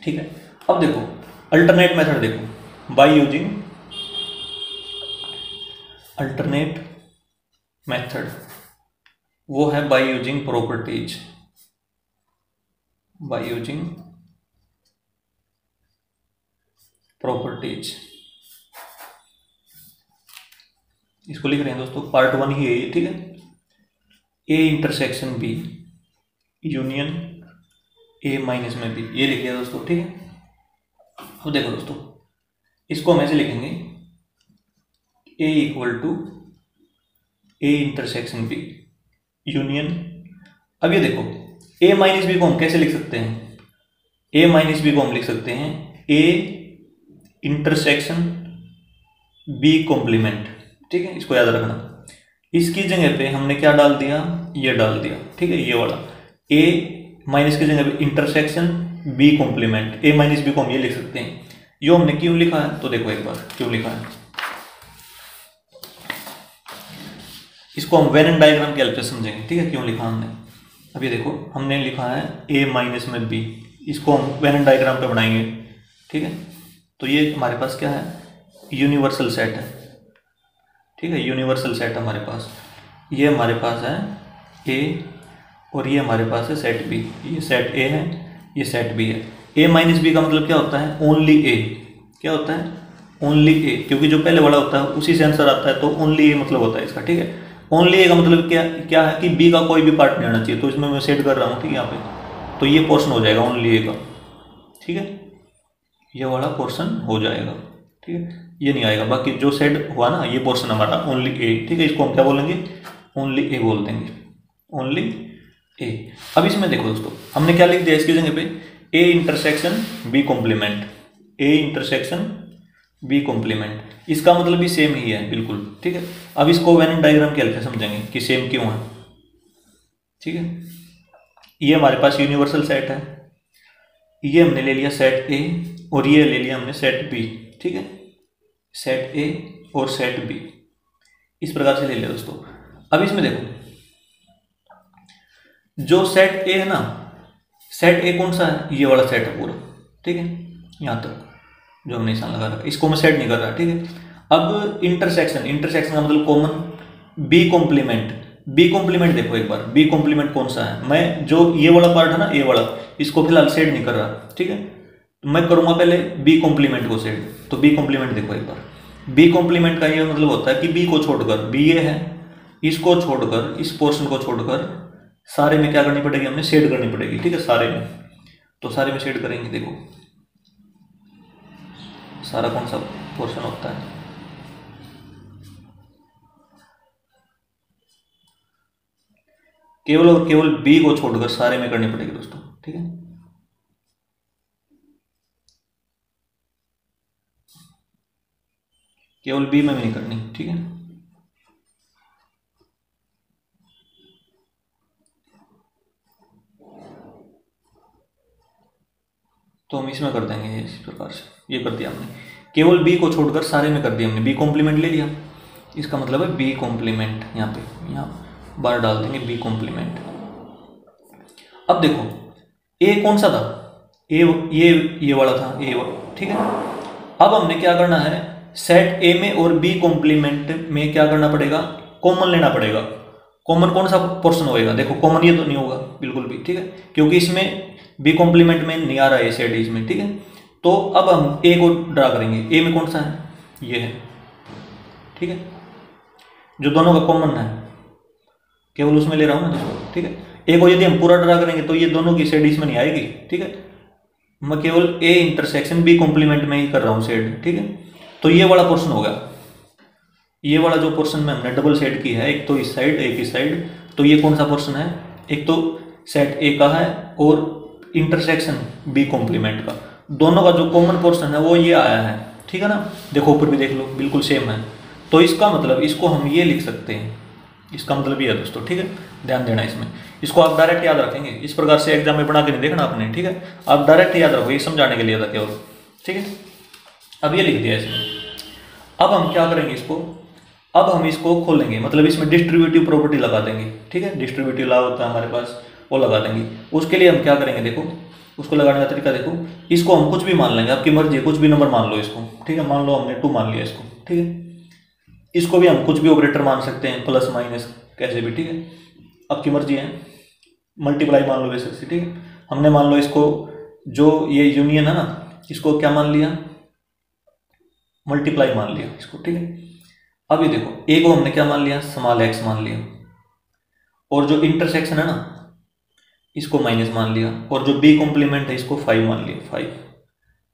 ठीक है। अब देखो अल्टरनेट मेथड देखो, बाय यूजिंग अल्टरनेट मेथड, वो है bye using properties, bye using properties, इसको लिख रहे हैं दोस्तों, पार्ट 1 ही है ये, ठीक है। A intersection B union A minus में बी, ये लिख लिया दोस्तों, ठीक है। अब देखो दोस्तों इसको हम ऐसे लिखेंगे A equal to A intersection B union, अब ये देखो ए माइनस बी को हम कैसे लिख सकते हैं, ए माइनस बी को हम लिख सकते हैं ए इंटरसेक्शन बी कॉम्प्लीमेंट, ठीक है, इसको याद रखना। इसकी जगह पे हमने क्या डाल दिया, ये डाल दिया, ठीक है, ये वाला ए माइनस की जगह पे इंटरसेक्शन बी कॉम्प्लीमेंट, ए माइनस बी को हम ये लिख सकते हैं। यो हमने क्यों लिखा है, तो देखो एक बार क्यों लिखा है, इसको हम वेन डायग्राम के हेल्प से समझेंगे, ठीक है, क्यों लिखा हमने। अब ये देखो हमने लिखा है ए माइनस में बी, इसको हम वेन डायग्राम पे बनाएंगे, ठीक है। तो ये हमारे पास क्या है, यूनिवर्सल सेट है, ठीक है, यूनिवर्सल सेट हमारे पास, ये हमारे पास है ए और ये हमारे पास है सेट बी, ये सेट ए है, ये सेट बी है। ए माइनस बी का मतलब क्या होता है, ओनली ए, क्या होता है, ओनली ए, क्योंकि जो पहले वाला होता है उसी से आंसर आता है, तो ओनली ए मतलब होता है इसका, ठीक है। ओनली ए का मतलब क्या है कि बी का कोई भी पार्ट नहीं आना चाहिए, तो इसमें मैं सेट कर रहा हूँ, ठीक है, यहाँ पे, तो ये पोर्शन हो जाएगा ओनली ए का, ठीक है, ये वाला पोर्शन हो जाएगा, ठीक है, ये नहीं आएगा, बाकी जो सेट हुआ ना ये पोर्शन हमारा ओनली ए, ठीक है, इसको हम क्या बोलेंगे, ओनली ए बोल देंगे, ओनली ए। अब इसमें देखो दोस्तों हमने क्या लिख दिया इसकी जगह पे, A intersection B complement, A intersection B complement, इसका मतलब भी सेम ही है बिल्कुल, ठीक है। अब इसको वेन डायग्राम के हेल्प से समझेंगे कि सेम क्यों है, ठीक है। ये हमारे पास यूनिवर्सल सेट है, ये हमने ले लिया सेट ए और ये ले लिया हमने सेट बी, ठीक है, सेट ए और सेट बी, इस प्रकार से ले लिया दोस्तों। अब इसमें देखो जो सेट ए है ना, सेट ए कौन सा है, ये वाला सेट है पूरा, ठीक है, यहां तक जो हमने निशान लगा रखा, इसको मैं सेट नहीं कर रहा, ठीक है। अब इंटरसेक्शन, इंटरसेक्शन का मतलब common, B complement, B complement देखो एक बार, बी कॉम्प्लीमेंट कौन सा है, मैं जो ये वाला पार्ट है ना, ए वाला, इसको फिलहाल सेट नहीं कर रहा, ठीक है, मैं करूंगा पहले बी कॉम्प्लीमेंट को सेट। तो बी कॉम्प्लीमेंट देखो एक बार, बी कॉम्प्लीमेंट का ये मतलब होता है कि बी को छोड़कर, बी ये है, इसको छोड़कर, इस पोर्शन को छोड़कर सारे में क्या करनी पड़ेगी, हमने शेड करनी पड़ेगी, ठीक है, सारे में। तो सारे में शेड करेंगे, देखो सारा कौन सा पोर्शन होता है, केवल और केवल बी को छोड़कर सारे में करनी पड़ेगी दोस्तों, ठीक है। केवल बी में भी नहीं करनी, ठीक है। तो हम इसमें कर देंगे इस प्रकार से, ये कर दिया हमने, केवल बी को छोड़कर सारे में कर दिया हमने, बी कॉम्प्लीमेंट ले लिया, इसका मतलब है बी कॉम्प्लीमेंट, यहाँ पे यहाँ बार डाल देंगे बी कॉम्प्लीमेंट। अब देखो ए कौन सा था, ए ये वाला था, ए, ठीक है। अब हमने क्या करना है, सेट ए में और बी कॉम्प्लीमेंट में क्या करना पड़ेगा, कॉमन लेना पड़ेगा। कॉमन कौन सा पोर्शन होएगा, देखो कॉमन ये तो नहीं होगा बिल्कुल भी, ठीक है, क्योंकि इसमें बी कॉम्प्लीमेंट में नहीं आ रहा है सेट इसमें, ठीक है। तो अब हम ए को ड्रा करेंगे, ए में कौन सा है, ये है, ठीक है, जो दोनों का कॉमन है, केवल उसमें ले रहा हूँ ना दोस्तों, ठीक है। ए को यदि हम पूरा ड्रा करेंगे तो ये दोनों की शेड इसमें नहीं आएगी, ठीक है, मैं केवल ए इंटरसेक्शन बी कॉम्प्लीमेंट में ही कर रहा हूँ शेड, ठीक है। तो ये वाला पोर्शन होगा, ये वाला जो पोर्शन में हमने डबल सेट की है, एक तो इस साइड एक इस साइड, तो ये कौन सा पोर्शन है, एक तो सेट ए का है और इंटरसेक्शन बी कॉम्प्लीमेंट का, दोनों का जो कॉमन पोर्शन है वो ये आया है, ठीक है ना। देखो ऊपर भी देख लो, बिल्कुल सेम है। तो इसका मतलब इसको हम ये लिख सकते हैं, इसका मतलब ये है दोस्तों, ठीक है, ध्यान देना इसमें, इसको आप डायरेक्ट याद रखेंगे, इस प्रकार से एग्जाम में बना के नहीं देखना आपने, ठीक है, आप डायरेक्ट याद रखो, ये समझाने के लिए था केवल, ठीक है। अब ये लिख दिया इसमें, अब हम क्या करेंगे इसको, अब हम इसको खोलेंगे, मतलब इसमें डिस्ट्रीब्यूटिव प्रॉपर्टी लगा देंगे, ठीक है, डिस्ट्रीब्यूटिव लॉ होता है हमारे पास, वो लगा देंगे। उसके लिए हम क्या करेंगे, देखो उसको लगाने का तरीका देखो, इसको हम कुछ भी मान लेंगे, आपकी मर्जी है, कुछ भी नंबर मान लो इसको, ठीक है, मान लो हमने 2 मान लिया इसको, ठीक है। इसको भी हम कुछ भी ऑपरेटर मान सकते हैं, प्लस माइनस कैसे भी, ठीक है, आपकी मर्जी है। मल्टीप्लाई मान लो वैसे से, ठीक है, हमने मान लो इसको, जो ये यूनियन है ना, इसको क्या मान लिया, मल्टीप्लाई मान लिया इसको, ठीक है। अब ये देखो ए को हमने क्या मान लिया, स्मॉल एक्स मान लिया, और जो इंटरसेक्शन है ना इसको माइनस मान लिया, और जो बी कॉम्प्लीमेंट है इसको 5 मान लिया, 5,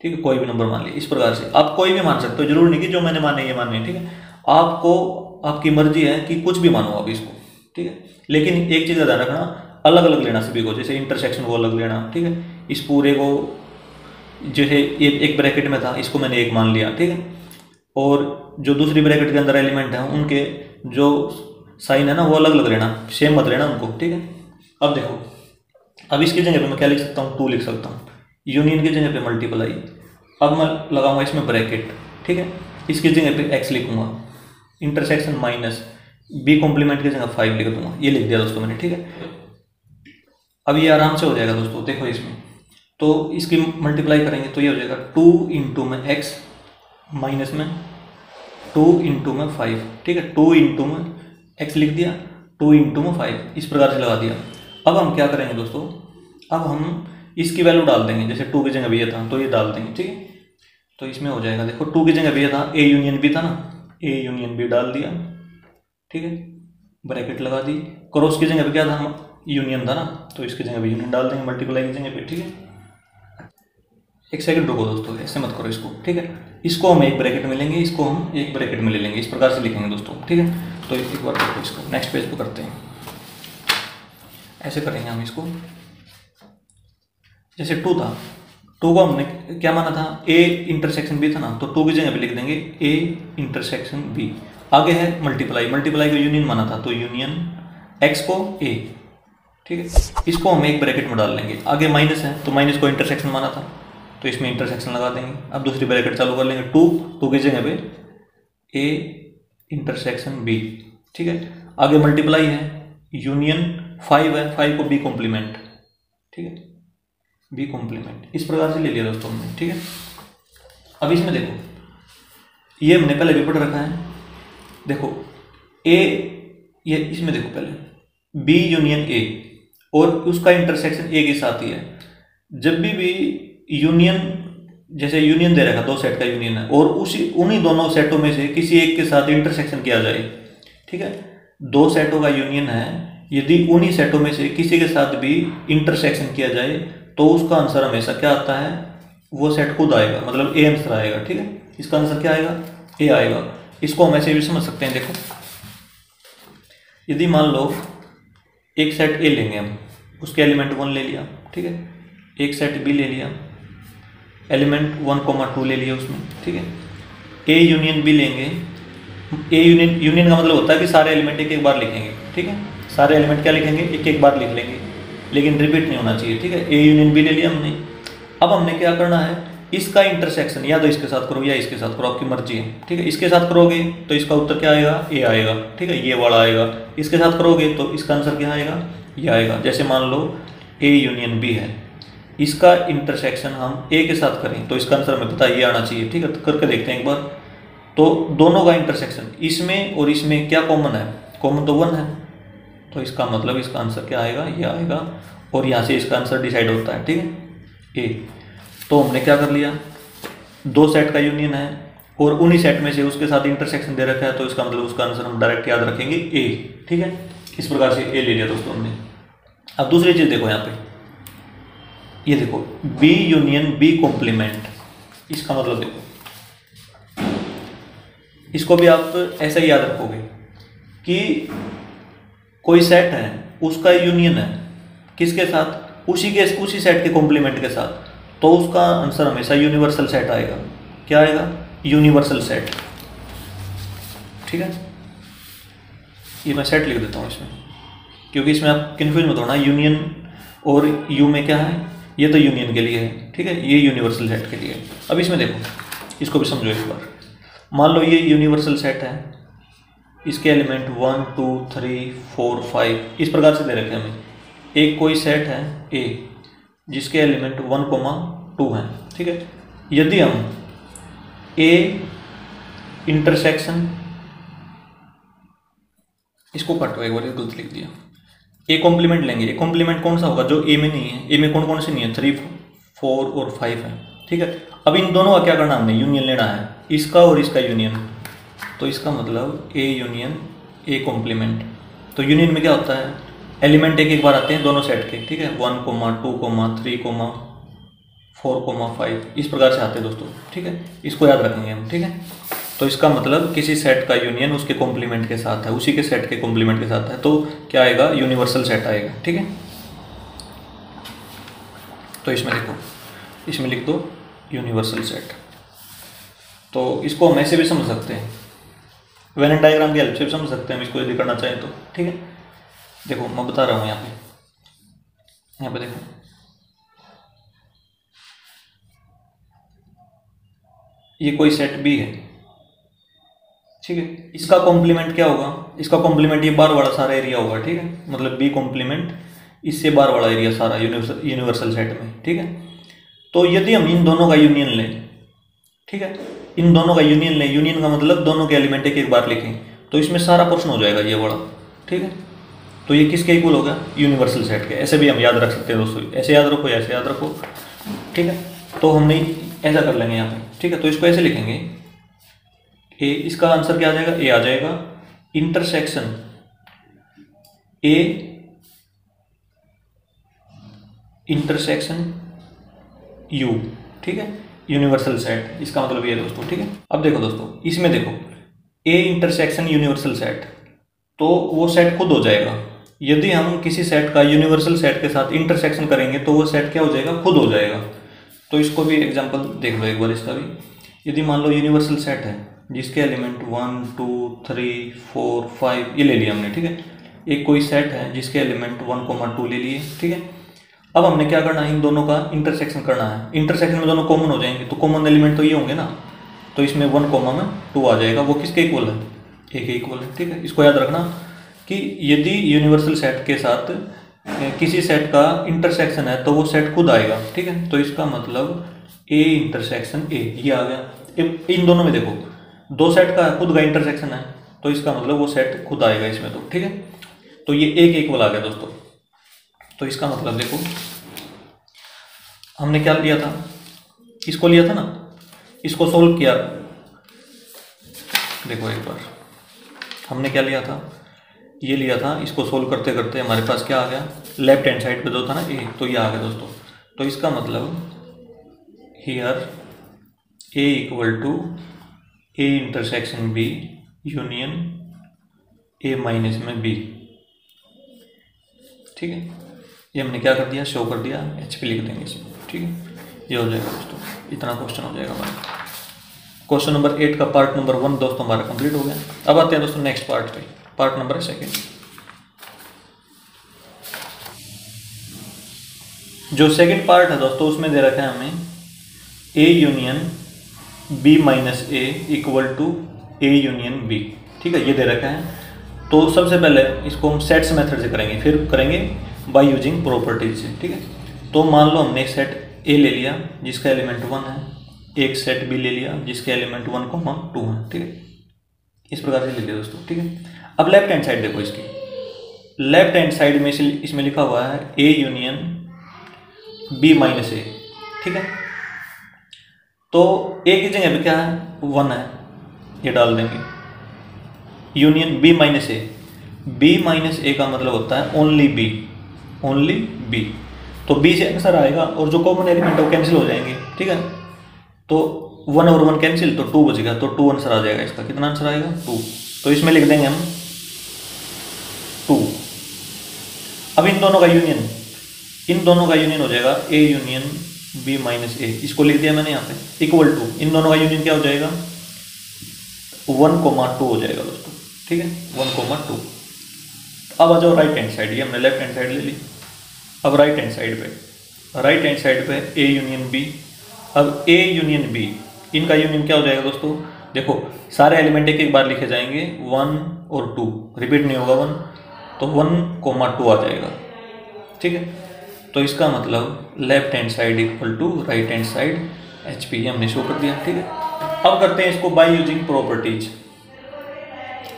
ठीक है, कोई भी नंबर मान लिया। इस प्रकार से आप कोई भी मान सकते हो, जरूर नहीं कि जो मैंने माने ये माने, ठीक है, आपको आपकी मर्जी है कि कुछ भी मानो आप इसको, ठीक है। लेकिन एक चीज़ ध्यान रखना, अलग अलग लेना सभी को, जैसे इंटरसेक्शन को अलग लेना, ठीक है, इस पूरे को जैसे ये एक ब्रैकेट में था इसको मैंने 1 मान लिया, ठीक है, और जो दूसरी ब्रैकेट के अंदर एलिमेंट है उनके जो साइन है ना वो अलग अलग लेना, सेम मत लेना उनको, ठीक है। अब देखो, अब इसकी जगह पे मैं क्या लिख सकता हूँ, 2 लिख सकता हूँ, यूनियन की जगह पे मल्टीप्लाई, अब मैं लगाऊंगा इसमें ब्रैकेट, ठीक है, इसकी जगह पे x लिखूंगा, इंटरसेक्शन माइनस बी कॉम्प्लीमेंट की जगह 5 लिख दूंगा, ये लिख दिया दोस्तों मैंने, ठीक है। अब ये आराम से हो जाएगा दोस्तों, देखो इसमें तो इसकी मल्टीप्लाई करेंगे तो ये हो जाएगा 2 इंटू में x माइनस में 2 इंटू में 5, ठीक है, 2 इंटू में x लिख दिया, 2 इंटू में 5, इस प्रकार से लगा दिया। अब हम क्या करेंगे दोस्तों, अब हम इसकी वैल्यू डाल देंगे, जैसे 2 की जगह भी ये था तो ये डाल देंगे, ठीक है। तो इसमें हो जाएगा, देखो 2 की जगह भी ये था, ए यूनियन बी था ना, ए यूनियन बी डाल दिया, ठीक है, ब्रैकेट लगा दी, क्रॉस की जगह पे क्या था, यूनियन था ना, तो इसकी जगह पे यूनियन डाल देंगे, मल्टीप्लाई की जगह पे, ठीक है। एक सेकंड रुको दोस्तों, ऐसे मत करो इसको, ठीक है, इसको हम एक ब्रैकेट में लेंगे, इसको हम एक ब्रैकेट में ले लेंगे, इस प्रकार से लिखेंगे दोस्तों, ठीक है। तो एक बार देखो इसको, नेक्स्ट पेज पे करते हैं, ऐसे करेंगे हम इसको, जैसे 2 था, 2 को हमने क्या माना था, ए इंटरसेक्शन बी था ना, तो 2 की जगह पे लिख देंगे ए इंटरसेक्शन बी, आगे है मल्टीप्लाई, मल्टीप्लाई को यूनियन माना था तो यूनियन एक्स को ए, ठीक है, इसको हम एक ब्रैकेट में डाल लेंगे, आगे माइनस है तो माइनस को इंटरसेक्शन माना था तो इसमें इंटरसेक्शन लगा देंगे। अब दूसरी ब्रैकेट चालू कर लेंगे, 2 की जगह पे ए इंटरसेक्शन बी, ठीक है, आगे मल्टीप्लाई है, यूनियन 5 है, 5 को बी कॉम्प्लीमेंट, ठीक है, बी कॉम्प्लीमेंट, इस प्रकार से ले लिया दोस्तों हमने, ठीक है। अब इसमें देखो ये हमने पहले भी पढ़ रखा है, देखो ए ये इसमें देखो पहले बी यूनियन ए और उसका इंटरसेक्शन ए के साथ ही है। जब भी यूनियन, जैसे यूनियन दे रखा दो सेट का यूनियन है और उन्हीं दोनों सेटों में से किसी एक के साथ इंटरसेक्शन किया जाए, ठीक है, दो सेटों का यूनियन है, यदि उन्हीं सेटों में से किसी के साथ भी इंटरसेक्शन किया जाए तो उसका आंसर हमेशा क्या आता है, वो सेट खुद आएगा, मतलब ए आंसर आएगा। ठीक है, इसका आंसर क्या आएगा, ए आएगा। इसको हम ऐसे भी समझ सकते हैं। देखो, यदि मान लो एक सेट ए लेंगे हम, उसके एलिमेंट 1 ले लिया, ठीक है, एक सेट बी ले लिया, एलिमेंट 1,2 ले लिया उसमें, ठीक है, ए यूनियन बी लेंगे। ए यूनियन का मतलब होता है कि सारे एलिमेंट एक एक बार लिखेंगे, ठीक है, सारे एलिमेंट क्या लिखेंगे, एक एक बार लिख लेंगे, लेकिन रिपीट नहीं होना चाहिए। ठीक है, ए यूनियन बी ले लिया हमने। अब हमने क्या करना है, इसका इंटरसेक्शन या तो इसके साथ करो या इसके साथ करो, आपकी मर्जी है। ठीक है, इसके साथ करोगे तो इसका उत्तर क्या आएगा, ए आएगा। ठीक है, ये वाला आएगा। इसके साथ करोगे तो इसका आंसर क्या आएगा, ये आएगा। जैसे मान लो ए यूनियन बी है, इसका इंटरसेक्शन हम ए के साथ करें तो इसका आंसर हमें पता है ये आना चाहिए। ठीक है, तो करके देखते हैं एक बार। तो दोनों का इंटरसेक्शन इसमें और इसमें क्या कॉमन है, कॉमन तो 1 है, तो इसका मतलब इसका आंसर क्या आएगा, ये आएगा। और यहाँ से इसका आंसर डिसाइड होता है। ठीक है, ए। तो हमने क्या कर लिया, दो सेट का यूनियन है और उन्हीं सेट में से उसके साथ इंटरसेक्शन दे रखा है, तो इसका मतलब उसका आंसर हम डायरेक्ट याद रखेंगे ए। ठीक है, इस प्रकार से ए ले लिया दोस्तों हमने। अब दूसरी चीज़ देखो, यहाँ पे ये देखो बी यूनियन बी कॉम्प्लीमेंट, इसका मतलब देखो, इसको भी आप ऐसा ही याद रखोगे कि कोई सेट है, उसका यूनियन है किसके साथ, उसी सेट के कॉम्प्लीमेंट के साथ, तो उसका आंसर हमेशा यूनिवर्सल सेट आएगा। क्या आएगा, यूनिवर्सल सेट। ठीक है, ये मैं सेट लिख देता हूँ इसमें, क्योंकि इसमें आप कन्फ्यूज मत होना, यूनियन और यू में क्या है, ये तो यूनियन के लिए है। ठीक है, ये यूनिवर्सल सेट के लिए है। अब इसमें देखो, इसको भी समझो एक बार। मान लो ये यूनिवर्सल सेट है, इसके एलिमेंट 1 2 3 4 5 इस प्रकार से दे रखे हमें। एक कोई सेट है ए जिसके एलिमेंट 1,2 हैं। ठीक है, यदि हम ए इंटरसेक्शन, इसको काटो एक बार, गलत लिख दिया, ए कॉम्प्लीमेंट लेंगे। ए कॉम्प्लीमेंट कौन सा होगा, जो ए में नहीं है। ए में कौन कौन से नहीं है, 3 4 और 5 है। ठीक है, अब इन दोनों का क्या करना, हमने यूनियन लेना है, इसका और इसका यूनियन। तो इसका मतलब ए यूनियन ए कॉम्प्लीमेंट। तो यूनियन में क्या होता है, एलिमेंट एक एक बार आते हैं दोनों सेट के। ठीक है, 1, 2, 3, 4, 5 इस प्रकार से आते हैं दोस्तों। ठीक है, इसको याद रखेंगे हम। ठीक है, तो इसका मतलब किसी सेट का यूनियन उसके कॉम्प्लीमेंट के साथ है, उसी के सेट के कॉम्प्लीमेंट के साथ है, तो क्या आएगा, यूनिवर्सल सेट आएगा। ठीक है, तो इसमें देखो, इसमें लिख दो यूनिवर्सल सेट। तो इसको हम ऐसे भी समझ सकते हैं, वेन डायग्राम की हेल्प से भी समझ सकते हैं हम इसको, यदि करना चाहें तो। ठीक है, देखो मैं बता रहा हूँ यहाँ पे देखो, ये कोई सेट बी है। ठीक है, इसका कॉम्प्लीमेंट क्या होगा, इसका कॉम्प्लीमेंट ये बार वाला सारा एरिया होगा। ठीक है, मतलब बी कॉम्प्लीमेंट इससे बार वाला एरिया सारा यूनिवर्सल सेट में। ठीक है, तो यदि हम इन दोनों का यूनियन लें, ठीक है, इन दोनों का यूनियन लें, यूनियन का मतलब दोनों के एलिमेंट एक एक बार लिखें, तो इसमें सारा प्रश्न हो जाएगा ये वाला। ठीक है, तो ये किसके इक्वल होगा, यूनिवर्सल सेट के। ऐसे भी हम याद रख सकते हैं दोस्तों, ऐसे याद रखो, ऐसे याद रखो। ठीक है, तो हमने ऐसा कर लेंगे यहाँ पे। ठीक है, तो इसको ऐसे लिखेंगे, ए, इसका आंसर क्या आ जाएगा, ए आ जाएगा। Intersection A intersection you. ठीक है, यूनिवर्सल सेट, इसका मतलब ये दोस्तों। ठीक है, अब देखो दोस्तों, इसमें देखो ए इंटरसेक्शन यूनिवर्सल सेट, तो वो सेट खुद हो जाएगा। यदि हम किसी सेट का यूनिवर्सल सेट के साथ इंटरसेक्शन करेंगे तो वो सेट क्या हो जाएगा, खुद हो जाएगा। तो इसको भी एग्जांपल देख लो एक बार इसका भी। यदि मान लो यूनिवर्सल सेट है जिसके एलिमेंट 1 2 3 4 5 ये ले लिया हमने। ठीक है, एक कोई सेट है जिसके एलिमेंट 1,2 ले लिए। ठीक है, अब हमने क्या करना है, इन दोनों का इंटरसेक्शन करना है। इंटरसेक्शन में दोनों कॉमन हो जाएंगे, तो कॉमन एलिमेंट तो ये होंगे ना, तो इसमें 1,2 आ जाएगा। वो किसके इक्वल है, ए के इक्वल है। ठीक है, इसको याद रखना कि यदि यूनिवर्सल सेट के साथ किसी सेट का इंटरसेक्शन है तो वो सेट खुद आएगा। ठीक है, तो इसका मतलब ए इंटरसेक्शन ए, ये आ गया। इन दोनों में देखो, दो सेट का खुद का इंटरसेक्शन है, तो इसका मतलब वो सेट खुद आएगा इसमें। तो ठीक है, तो ये एक इक्वल आ गया दोस्तों। तो इसका मतलब देखो हमने क्या लिया था, इसको लिया था ना, इसको सोल्व किया। देखो एक बार हमने क्या लिया था, ये लिया था, इसको सोल्व करते करते हमारे पास क्या आ गया, लेफ्ट हैंड साइड पे जो था ना ए, तो ये आ गया दोस्तों। तो इसका मतलब here A equal to A intersection B union A minus में बी। ठीक है, ये हमने क्या कर दिया, शो कर दिया, एच पी लिख देंगे इसमें। ठीक है, ये हो जाएगा दोस्तों, इतना क्वेश्चन हो जाएगा हमारा। क्वेश्चन नंबर 8 का पार्ट नंबर 1 दोस्तों हमारा कंप्लीट हो गया। अब आते हैं दोस्तों नेक्स्ट पार्ट पे, पार्ट नंबर 2। जो सेकंड पार्ट है दोस्तों उसमें दे रखा है हमें A union B minus A equal to A union B. ठीक है, ये दे रखा है। तो सबसे पहले इसको हम सेट्स मेथड से करेंगे, फिर करेंगे बाय यूजिंग प्रॉपर्टीज से। ठीक है, तो मान लो हमने एक सेट ए ले लिया जिसका एलिमेंट 1 है, एक सेट बी ले लिया जिसके एलिमेंट 1, 2 है। ठीक है, इस प्रकार से ले लिया दोस्तों। ठीक है, अब लेफ्ट हैंड साइड देखो, इसकी लेफ्ट हैंड साइड में इसमें लिखा हुआ है ए यूनियन बी माइनस ए। ठीक है, तो ए की जगह पे क्या है, 1 है, ये डाल देंगे, यूनियन बी माइनस ए। बी माइनस ए का मतलब होता है ओनली बी, ओनली बी। तो बी से आंसर आएगा और जो कॉमन एलिमेंट है वो कैंसिल हो जाएंगे। ठीक है, तो 1 और 1 कैंसिल, तो 2 बचेगा, तो 2 आंसर आ जाएगा इसका। कितना आंसर आएगा, 2। तो इसमें लिख देंगे हम 2। अब इन दोनों का यूनियन हो जाएगा ए यूनियन बी माइनस ए, इसको लिख दिया मैंने यहाँ पे, इक्वल टू इन दोनों का यूनियन क्या हो जाएगा, 1,2 हो जाएगा दोस्तों। ठीक है, 1,2। अब आ जाओ राइट हैंड साइड, ये हमने लेफ्ट हैंड साइड ले ली। अब राइट हैंड साइड पे ए यूनियन बी। अब ए यूनियन बी, इनका यूनियन क्या हो जाएगा दोस्तों, देखो सारे एलिमेंट एक बार लिखे जाएंगे, 1 और 2 रिपीट नहीं होगा 1, तो 1,2 आ जाएगा। ठीक है, तो इसका मतलब left hand side equal to right hand side H P, हमने शो कर दिया। ठीक है, अब करते हैं इसको by using properties,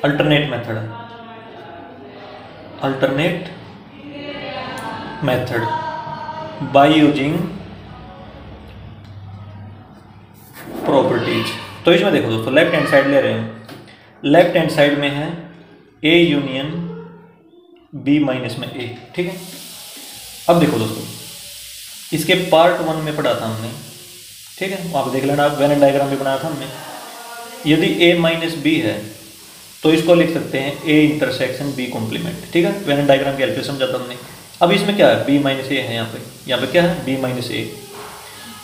alternate method by using properties. तो इसमें देखो दोस्तों लेफ्ट हैंड साइड ले रहे हैं, लेफ्ट हैंड साइड में है ए यूनियन बी माइनस में ए। ठीक है, अब देखो दोस्तों इसके पार्ट 1 में पढ़ा था हमने। ठीक है, वहाँ पे देख लेना, आप वेन डायग्राम भी बनाया था हमने। यदि ए माइनस बी है तो इसको लिख सकते हैं ए इंटरसेक्शन बी कॉम्प्लीमेंट। ठीक है, वेन डायग्राम की हेल्प से समझा था हमने। अब इसमें क्या है, बी माइनस ए है, यहाँ पे क्या है, बी माइनस ए।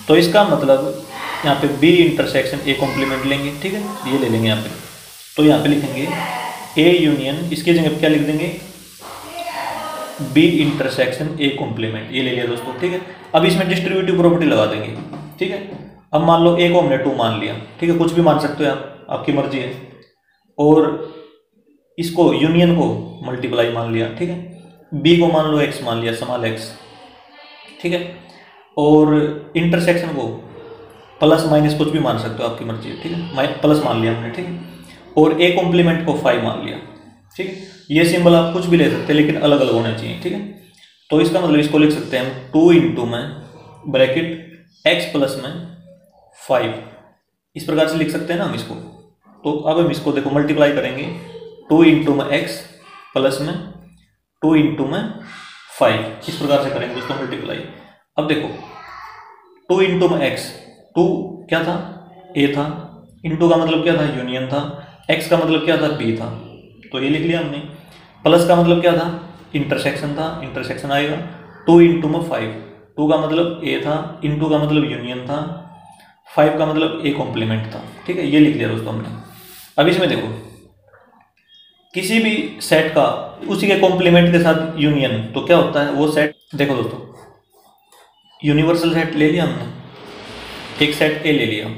तो इसका मतलब यहाँ पे बी इंटरसेक्शन ए कॉम्प्लीमेंट लेंगे। ठीक है, ये ले लेंगे यहाँ पे। तो यहाँ पे लिखेंगे ए यूनियन, इसकी जगह पे क्या लिख देंगे, बी इंटरसेक्शन ए कॉम्प्लीमेंट, ये ले लिया दोस्तों। ठीक है, अब इसमें डिस्ट्रीब्यूटिव प्रॉपर्टी लगा देंगे। ठीक है, अब मान लो ए को हमने 2 मान लिया। ठीक है, कुछ भी मान सकते हो आप, आपकी मर्जी है। और इसको यूनियन को मल्टीप्लाई मान लिया। ठीक है, बी को मान लो एक्स मान लिया, स्मॉल एक्स। ठीक है, और इंटरसेक्शन को प्लस माइनस कुछ भी मान सकते हो, आपकी मर्जी है। ठीक है, प्लस मान लिया हमने। ठीक है, और ए कॉम्प्लीमेंट को 5 मान लिया। ठीक है, ये सिंबल आप कुछ भी ले सकते हैं लेकिन अलग अलग होने चाहिए। ठीक है, तो इसका मतलब इसको लिख सकते हैं हम 2 इंटू में ब्रैकेट एक्स प्लस में 5, इस प्रकार से लिख सकते हैं ना हम इसको। तो अब हम इसको देखो मल्टीप्लाई करेंगे, 2 इंटू में एक्स प्लस में 2 इंटू में 5, इस प्रकार से करेंगे दोस्तों मल्टीप्लाई। अब देखो 2 इंटू में एक्स, 2 क्या था, ए था, इंटू का मतलब क्या था, यूनियन था, एक्स का मतलब क्या था, बी था, तो ये लिख लिया हमने। प्लस का मतलब क्या था, इंटरसेक्शन था, इंटरसेक्शन आएगा 2 इंटू में 5, 2 का मतलब ए था, इंटू का मतलब यूनियन था, 5 का मतलब ए कॉम्प्लीमेंट था। ठीक है, ये लिख लिया दोस्तों हमने। अब इसमें देखो किसी भी सेट का उसी के कॉम्प्लीमेंट के साथ यूनियन, तो क्या होता है वो सेट, देखो दोस्तों यूनिवर्सल सेट ले लिया हमने, एक सेट ए ले लिया,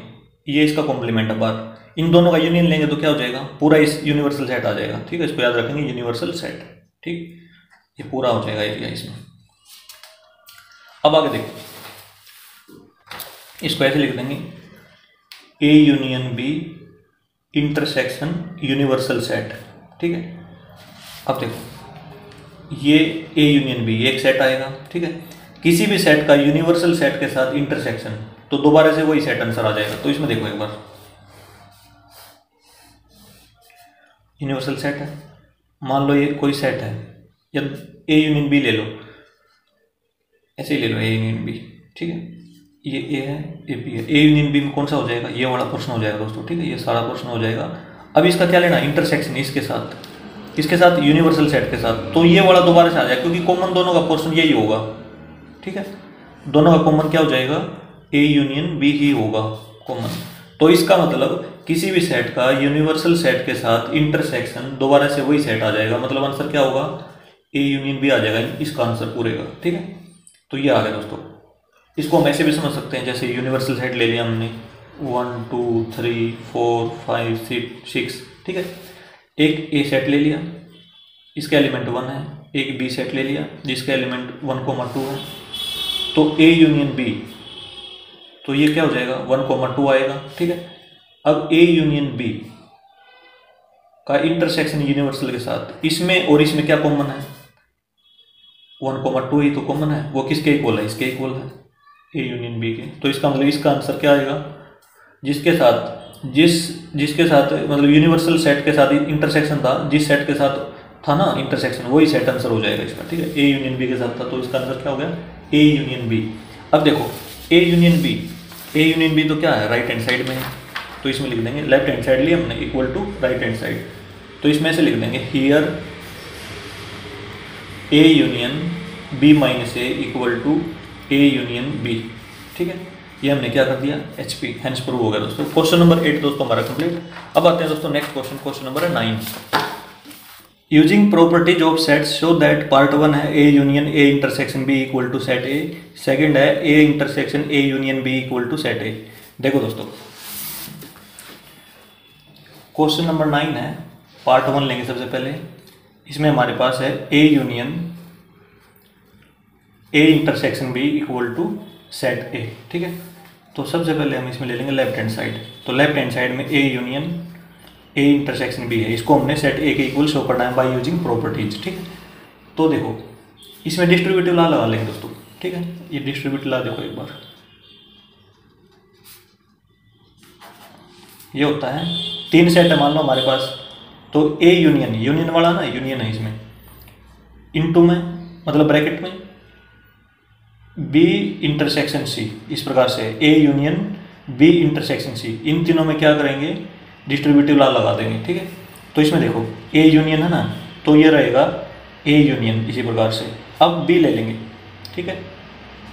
ये इसका कॉम्प्लीमेंट है बार, इन दोनों का यूनियन लेंगे तो क्या हो जाएगा, पूरा इस यूनिवर्सल सेट आ जाएगा। ठीक है, इसको याद रखेंगे, यूनिवर्सल सेट। ठीक, ये पूरा हो जाएगा एरिया इसमें। अब आगे देखो, इसको ऐसे लिख देंगे A union B intersection universal set, ठीक है। अब देखो ये ए यूनियन बी एक सेट आएगा, ठीक है। किसी भी सेट का यूनिवर्सल सेट के साथ इंटरसेक्शन, तो दोबारा से वही सेट आंसर आ जाएगा। तो इसमें देखो एक बार यूनिवर्सल सेट है, मान लो ये कोई सेट है, या ए यूनियन बी ले लो, ऐसे ही ले लो ए यूनियन बी, ठीक है। ये ए है, ये बी है, ए यूनियन बी में कौन सा हो जाएगा, ये वाला पोर्शन हो जाएगा दोस्तों, ठीक है। ये सारा पोर्शन हो जाएगा। अब इसका क्या लेना, इंटरसेक्शन इसके साथ, किसके साथ, यूनिवर्सल सेट के साथ। तो ये वाला दोबारा से आ जाएगा, क्योंकि कॉमन दोनों का पोर्शन यही होगा, ठीक है। दोनों का कॉमन क्या हो जाएगा, ए यूनियन बी ही होगा कॉमन। तो इसका मतलब किसी भी सेट का यूनिवर्सल सेट के साथ इंटरसेक्शन, दोबारा से वही सेट आ जाएगा। मतलब आंसर क्या होगा, ए यूनियन बी आ जाएगा इसका आंसर पूरे का, ठीक है। तो ये आ गया दोस्तों। इसको हम ऐसे भी समझ सकते हैं, जैसे यूनिवर्सल सेट ले लिया हमने 1 2 3 4 5 6, ठीक है। एक ए सेट ले लिया, इसका एलिमेंट 1 है। एक बी सेट ले लिया जिसका एलिमेंट 1,2 है। तो ए यूनियन बी, तो ये क्या हो जाएगा, 1,2 आएगा, ठीक है। अब ए यूनियन बी का इंटरसेक्शन यूनिवर्सल के साथ, इसमें और इसमें क्या कॉमन है, 1,2 ही तो कॉमन है। वो किसके इक्वल है, इसके इक्वल है, ए यूनियन बी के। तो इसका मतलब इसका आंसर क्या आएगा, जिसके साथ जिसके साथ मतलब यूनिवर्सल सेट के साथ इंटरसेक्शन था, जिस सेट के साथ था ना इंटरसेक्शन, वही सेट आंसर हो जाएगा इसका, ठीक है। ए यूनियन बी के साथ था, तो इसका आंसर क्या हो गया, ए यूनियन बी। अब देखो A union B, A union B तो क्या है, राइट हैंड साइड में है। तो इसमें लिख देंगे, लेफ्ट हैंड साइड लिया हमने equal to right hand side, तो इसमें से लिख देंगे here A union B minus A equal to A union B, ठीक है। ये हमने क्या कर दिया, एच पी, हेंस प्रूव हो गया दोस्तों। क्वेश्चन नंबर 8 दोस्तों हमारा कंप्लीट। अब आते हैं दोस्तों next question, question number 9। Using properties of sets show that part 1 है A union A intersection B equal to set A, second है A intersection A union B equal to set A. देखो दोस्तों question number 9 है, part 1 लेंगे सबसे पहले। इसमें हमारे पास है A union A intersection B equal to set A, ठीक है। तो सबसे पहले हम इसमें ले लेंगे लेफ्ट हैंड साइड। तो लेफ्ट हैंड साइड में A union A intersection B है, इसको हमने सेट ए के इक्वल शो करना है बाय यूजिंग प्रॉपर्टीज, ठीक है। तो देखो इसमें डिस्ट्रीब्यूटिव लॉ लगा लेंगे दोस्तों, ठीक है। ये डिस्ट्रीब्यूटिव लॉ देखो एक बार, ये होता है 3 सेट है मान लो हमारे पास। तो ए यूनियन, यूनियन वाला ना यूनियन है इसमें, इनटू में मतलब ब्रैकेट में बी इंटरसेक्शन सी, इस प्रकार से A union B intersection C. इन तीनों में क्या करेंगे, डिस्ट्रीब्यूटिव लॉ लगा देंगे, ठीक है। तो इसमें देखो ए यूनियन है ना, तो ये रहेगा ए यूनियन इसी प्रकार से। अब बी ले लेंगे, ठीक है,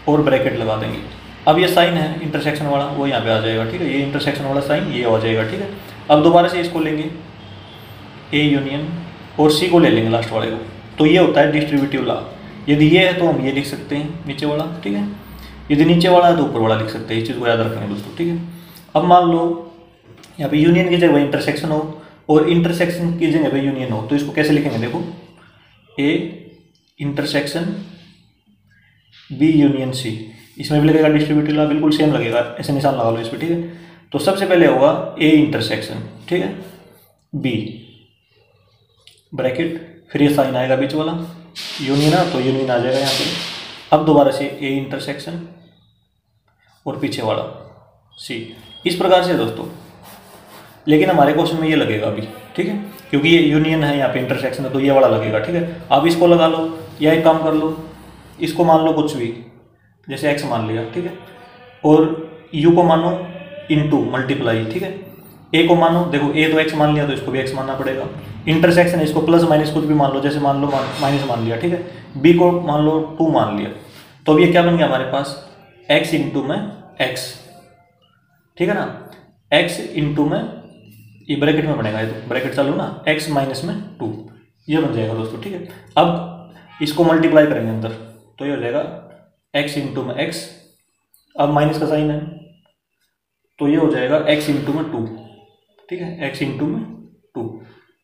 और ब्रैकेट लगा देंगे। अब ये साइन है इंटरसेक्शन वाला, वो यहाँ पे आ जाएगा, ठीक है। ये इंटरसेक्शन वाला साइन ये आ जाएगा, ठीक है। अब दोबारा से इसको लेंगे ए यूनियन और सी को ले लेंगे लास्ट वाले को। तो ये होता है डिस्ट्रीब्यूटिव लॉ। यदि ये है तो हम ये लिख सकते हैं नीचे वाला, ठीक है। यदि नीचे वाला है तो ऊपर वाला लिख सकते हैं। इस चीज़ को याद रखेंगे दोस्तों, ठीक है। अब मान लो यहाँ पे यूनियन की जगह इंटरसेक्शन हो और इंटरसेक्शन की जगह पे यूनियन हो, तो इसको कैसे लिखेंगे, देखो A intersection B union C. इसमें भी लगेगा डिस्ट्रीब्यूटिव लॉ, बिल्कुल सेम लगेगा, ऐसे निशान लगा लो इस पर, ठीक है। तो सबसे पहले होगा ए इंटरसेक्शन, ठीक है, बी ब्रैकेट, फिर ये साइन आएगा बीच वाला, यूनियन है तो यूनियन आ जाएगा यहाँ पे। अब दोबारा से ए इंटरसेक्शन और पीछे वाला सी, इस प्रकार से दोस्तों। लेकिन हमारे क्वेश्चन में ये लगेगा अभी, ठीक है, क्योंकि ये यूनियन है यहाँ पे इंटरसेक्शन है, तो ये वाला लगेगा, ठीक है। अब इसको लगा लो या एक काम कर लो, इसको मान लो कुछ भी, जैसे एक्स मान लिया, ठीक है, और यू को मानो इनटू मल्टीप्लाई, ठीक है। ए को मानो, देखो ए तो एक्स मान लिया तो इसको भी एक्स मानना पड़ेगा। इंटरसेक्शन इसको प्लस माइनस कुछ भी मान लो, जैसे मान लो माइनस मान लिया, ठीक है। बी को मान लो 2 मान लिया, तो अब ये क्या बन गया हमारे पास, एक्स इंटू में एक्स, ठीक है ना। एक्स इंटू में ये ब्रैकेट में बनेगा, ये तो ब्रैकेट चालू ना, एक्स माइनस में 2, ये बन जाएगा दोस्तों, ठीक है। अब इसको मल्टीप्लाई करेंगे अंदर, तो ये हो जाएगा एक्स इंटू में एक्स, अब माइनस का साइन है तो ये हो जाएगा एक्स इंटू में 2, ठीक है, एक्स इंटू में 2,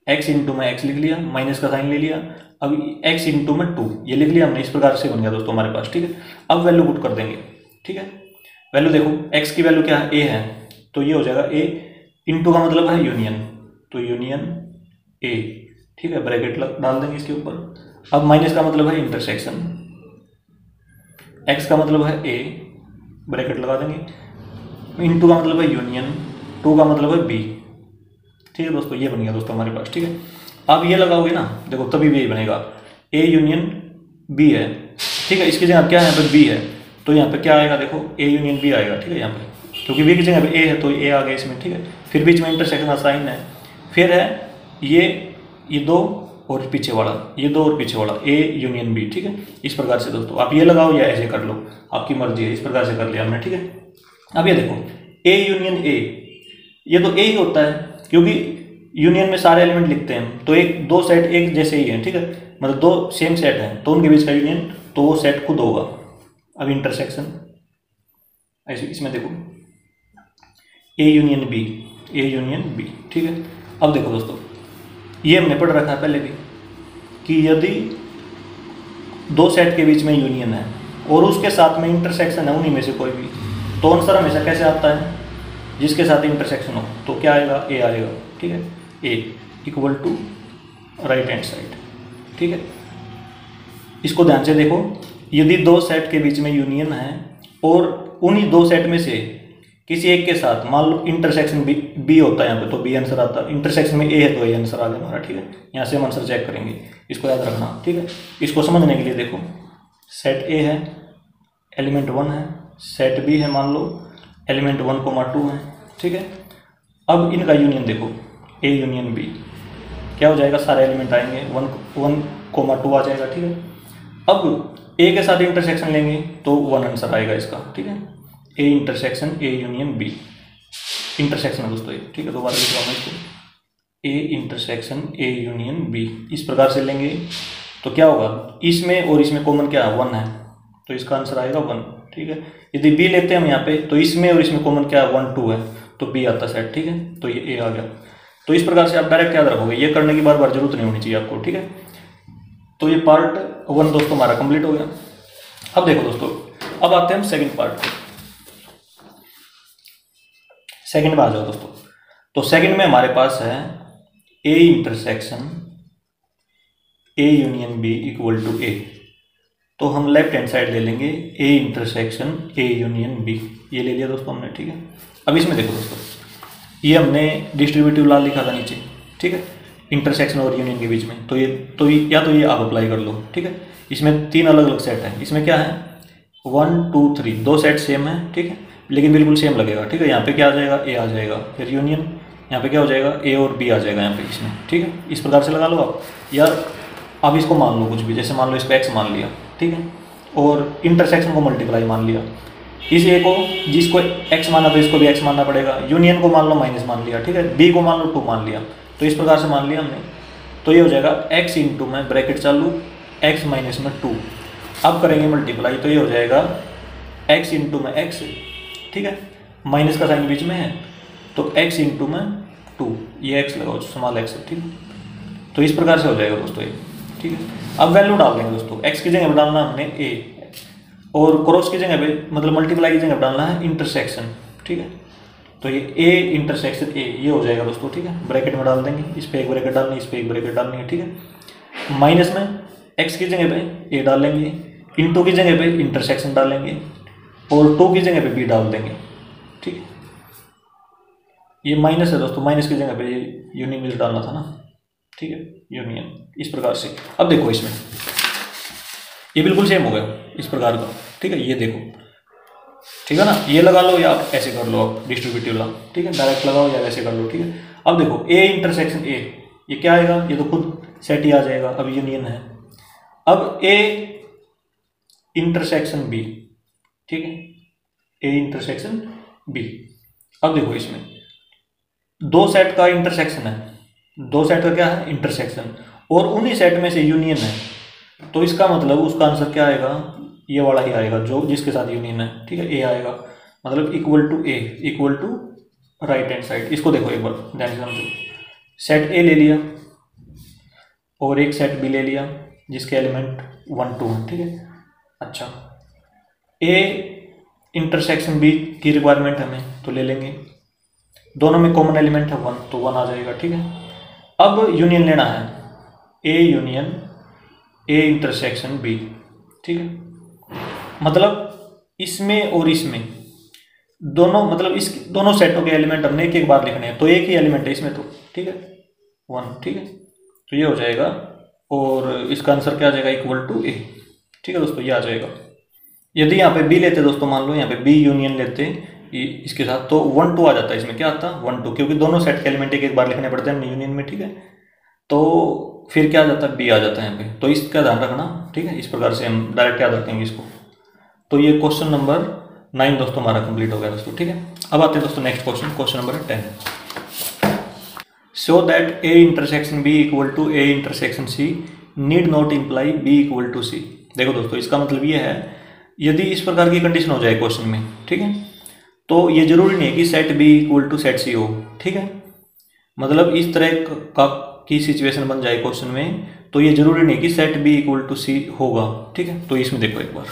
एक्स इंटू में एक्स लिख लिया, माइनस का साइन ले लिया, अब एक्स इंटू में 2 ये लिख लिया हमने। इस प्रकार से बन गया दोस्तों हमारे पास, ठीक है। अब वैल्यू पुट कर देंगे, ठीक है। वैल्यू देखो एक्स की वैल्यू क्या है, ए है, तो ये हो जाएगा ए इनटू का मतलब है यूनियन, तो यूनियन ए, ठीक है, ब्रैकेट डाल देंगे इसके ऊपर। अब माइनस का मतलब है इंटरसेक्शन, एक्स का मतलब है ए, ब्रैकेट लगा देंगे, इनटू का मतलब है यूनियन, टू का मतलब है बी। ठीक है दोस्तों, ये बन गया दोस्तों हमारे पास। ठीक है, अब ये लगाओगे ना, देखो तभी भी ये बनेगा, ए यूनियन बी है। ठीक है, इसकी जगह क्या है, यहाँ पे बी है, तो यहाँ पे क्या आएगा, देखो ए यूनियन बी आएगा। ठीक है, यहाँ पे क्योंकि बी की जगह पे ए है तो ए आ गया इसमें। ठीक है, फिर बीच में इंटरसेक्शन का साइन है, फिर है ये दो और पीछे वाला, ये दो और पीछे वाला, ए यूनियन बी। ठीक है, इस प्रकार से दोस्तों आप ये लगाओ या ऐसे कर लो, आपकी मर्जी है, इस प्रकार से कर लिया हमने। ठीक है, अब ये देखो ए यूनियन ए, ये तो ए ही होता है क्योंकि यूनियन में सारे एलिमेंट लिखते हैं, तो एक दो सेट एक जैसे ही हैं। ठीक है, मतलब दो सेम सेट हैं तो उनके बीच का यूनियन, तो वो सेट खुद होगा। अब इंटरसेक्शन ऐसे इसमें देखो A union B, A union B. ठीक है, अब देखो दोस्तों ये हमने पढ़ रखा है पहले भी कि यदि दो सेट के बीच में यूनियन है और उसके साथ में इंटरसेक्शन है उन्हीं में से कोई भी, तो आंसर हमेशा कैसे आता है, जिसके साथ इंटरसेक्शन हो तो क्या आएगा, ए आएगा। ठीक है, A equal to right hand side. ठीक है, इसको ध्यान से देखो, यदि दो सेट के बीच में यूनियन है और उन्हीं दो सेट में से किसी एक के साथ मान लो इंटरसेक्शन बी होता है यहाँ पे, तो बी आंसर आता है, इंटरसेक्शन में ए है तो ए आंसर आ गया हमारा। ठीक है, यहाँ से हम आंसर चेक करेंगे, इसको याद रखना। ठीक है, इसको समझने के लिए देखो, सेट ए है एलिमेंट 1 है, सेट बी है मान लो एलिमेंट 1,2 है। ठीक है, अब इनका यूनियन देखो ए यूनियन बी, क्या हो जाएगा, सारे एलिमेंट आएंगे 1,2 आ जाएगा। ठीक है, अब ए के साथ इंटरसेक्शन लेंगे तो 1 आंसर आएगा इसका। ठीक है, A intersection A union B, intersection है दोस्तों ये। ठीक है, दोबारा लिख रहा हूँ इसको, A intersection A union B, इस प्रकार से लेंगे तो क्या होगा, इसमें और इसमें कॉमन क्या है, 1 है, तो इसका आंसर आएगा 1। ठीक है, यदि बी लेते हैं हम यहाँ पे तो इसमें और इसमें कॉमन क्या है, 1 2 है, तो बी आता सेट। ठीक है, तो ये ए आ गया। तो इस प्रकार से आप डायरेक्ट याद रखोगे, ये करने की बार बार जरूरत नहीं होनी चाहिए आपको। ठीक है, तो ये पार्ट 1 दोस्तों हमारा कंप्लीट हो गया। अब देखो दोस्तों, अब आते हैं हम सेकंड पार्ट पे, सेकंड में आ जाओ दोस्तों। तो सेकंड में हमारे पास है A intersection A union B equal to A, तो हम लेफ्ट हैंड साइड ले लेंगे A intersection A union B, ये ले लिया दोस्तों हमने। ठीक है, अब इसमें देखो दोस्तों, ये हमने डिस्ट्रीब्यूटिव लॉ लिखा था नीचे। ठीक है, इंटरसेक्शन और यूनियन के बीच में, तो ये आप अप्लाई कर लो। ठीक है, इसमें 3 अलग अलग सेट हैं, इसमें क्या है 1 2 3, 2 सेट सेम है। ठीक है, लेकिन बिल्कुल सेम लगेगा। ठीक है, यहाँ पे क्या आ जाएगा, ए आ जाएगा, फिर यूनियन यहाँ पे क्या हो जाएगा, ए और बी आ जाएगा यहाँ पे इसमें। ठीक है, इस प्रकार से लगा लो आप, यार अब इसको मान लो कुछ भी, जैसे मान लो इसको एक्स मान लिया। ठीक है, और इंटरसेक्शन को मल्टीप्लाई मान लिया, इस ए को जिसको एक्स माना तो इसको भी एक्स मानना पड़ेगा, यूनियन को मान लो माइनस मान लिया। ठीक है, बी को मान लो 2 मान लिया, तो इस प्रकार से मान लिया हमने, तो ये हो जाएगा एक्स इंटू में ब्रैकेट चालू एक्स माइनस में 2, अब करेंगे मल्टीप्लाई तो ये हो जाएगा एक्स इंटू में एक्स। ठीक है, माइनस का साइन बीच में है तो एक्स इंटू में 2, ये एक्स लगाओ स्मॉल एक्स। ठीक है, तो इस प्रकार से हो जाएगा दोस्तों ये। ठीक है, अब वैल्यू डाल देंगे दोस्तों, एक्स की जगह पर डालना हमने ए, और क्रॉस की जगह पे मतलब मल्टीप्लाई की जगह पर डालना है इंटरसेक्शन। ठीक है, तो ये ए इंटरसेक्शन ए ये हो जाएगा दोस्तों। ठीक है, ब्रैकेट में डाल देंगे, इस पर एक ब्रैकेट डालनी है, इस पर एक ब्रैकेट डालनी है। ठीक है, माइनस में एक्स की जगह पे ए डालेंगे, इंटू की जगह पे इंटरसेक्शन डालेंगे और 2 की जगह पे बी डाल देंगे। ठीक है, ये माइनस है दोस्तों, माइनस की जगह पे ये यूनियन डालना था ना। ठीक है, यूनियन इस प्रकार से। अब देखो इसमें ये बिल्कुल सेम हो गया इस प्रकार का। ठीक है, ये देखो, ठीक है ना, ये लगा लो या आप ऐसे कर लो, आप डिस्ट्रीब्यूटिव ला। ठीक है, डायरेक्ट लगाओ या वैसे कर लो। ठीक है, अब देखो ए इंटरसेक्शन ए, ये क्या आएगा, ये तो खुद सेट ही आ जाएगा, अब यूनियन है। अब ए इंटरसेक्शन बी, ठीक है, ए इंटरसेक्शन बी, अब देखो इसमें 2 सेट का इंटरसेक्शन है, 2 सेट का क्या है इंटरसेक्शन, और उन्हीं सेट में से यूनियन है, तो इसका मतलब उसका आंसर क्या आएगा, ये वाला ही आएगा जो जिसके साथ यूनियन है। ठीक है, ए आएगा, मतलब equal to A equal to right hand side. इसको देखो एक बार ध्यान से समझो, सेट ए ले लिया और एक सेट बी ले लिया जिसके एलिमेंट 1 2 हैं। ठीक है, अच्छा ए इंटरसेक्शन बी की रिक्वायरमेंट हमें तो ले लेंगे, दोनों में कॉमन एलिमेंट है 1, तो 1 आ जाएगा। ठीक है, अब यूनियन लेना है, A union A intersection B. ठीक है, मतलब इसमें और इसमें दोनों, मतलब इस दोनों सेटों के एलिमेंट हमने एक एक बार लिखने हैं, तो एक ही एलिमेंट है इसमें तो। ठीक है, 1। ठीक है, तो ये हो जाएगा और इसका आंसर क्या आ जाएगा, इक्वल टू ए। ठीक है दोस्तों, ये आ जाएगा। यदि यहाँ पे बी लेते दोस्तों, मान लो यहाँ पे बी यूनियन लेते इसके साथ, तो 1 2 आ जाता है। इसमें क्या आता, 1 2, क्योंकि दोनों सेट के एलिमेंट एक एक बार लिखने पड़ते हैं हमने यूनियन में। ठीक है, तो फिर क्या आ जाता है, बी आ जाता है यहाँ पे। तो इसका ध्यान रखना। ठीक है, इस प्रकार से हम डायरेक्ट याद रखेंगे इसको। तो ये क्वेश्चन नंबर 9 दोस्तों हमारा कंप्लीट हो गया दोस्तों। ठीक है, अब आते हैं दोस्तों next question, question number 10। Show that A intersection B equal to A intersection C need not imply B equal to C. देखो दोस्तों, इसका मतलब ये है, यदि इस प्रकार की कंडीशन हो जाए क्वेश्चन में, ठीक है, तो ये जरूरी नहीं है कि set B equal to set C हो। ठीक है, मतलब इस तरह का की सिचुएशन बन जाए क्वेश्चन में, तो ये जरूरी नहीं कि सेट बी इक्वल टू सी होगा। ठीक है, तो इसमें देखो एक बार,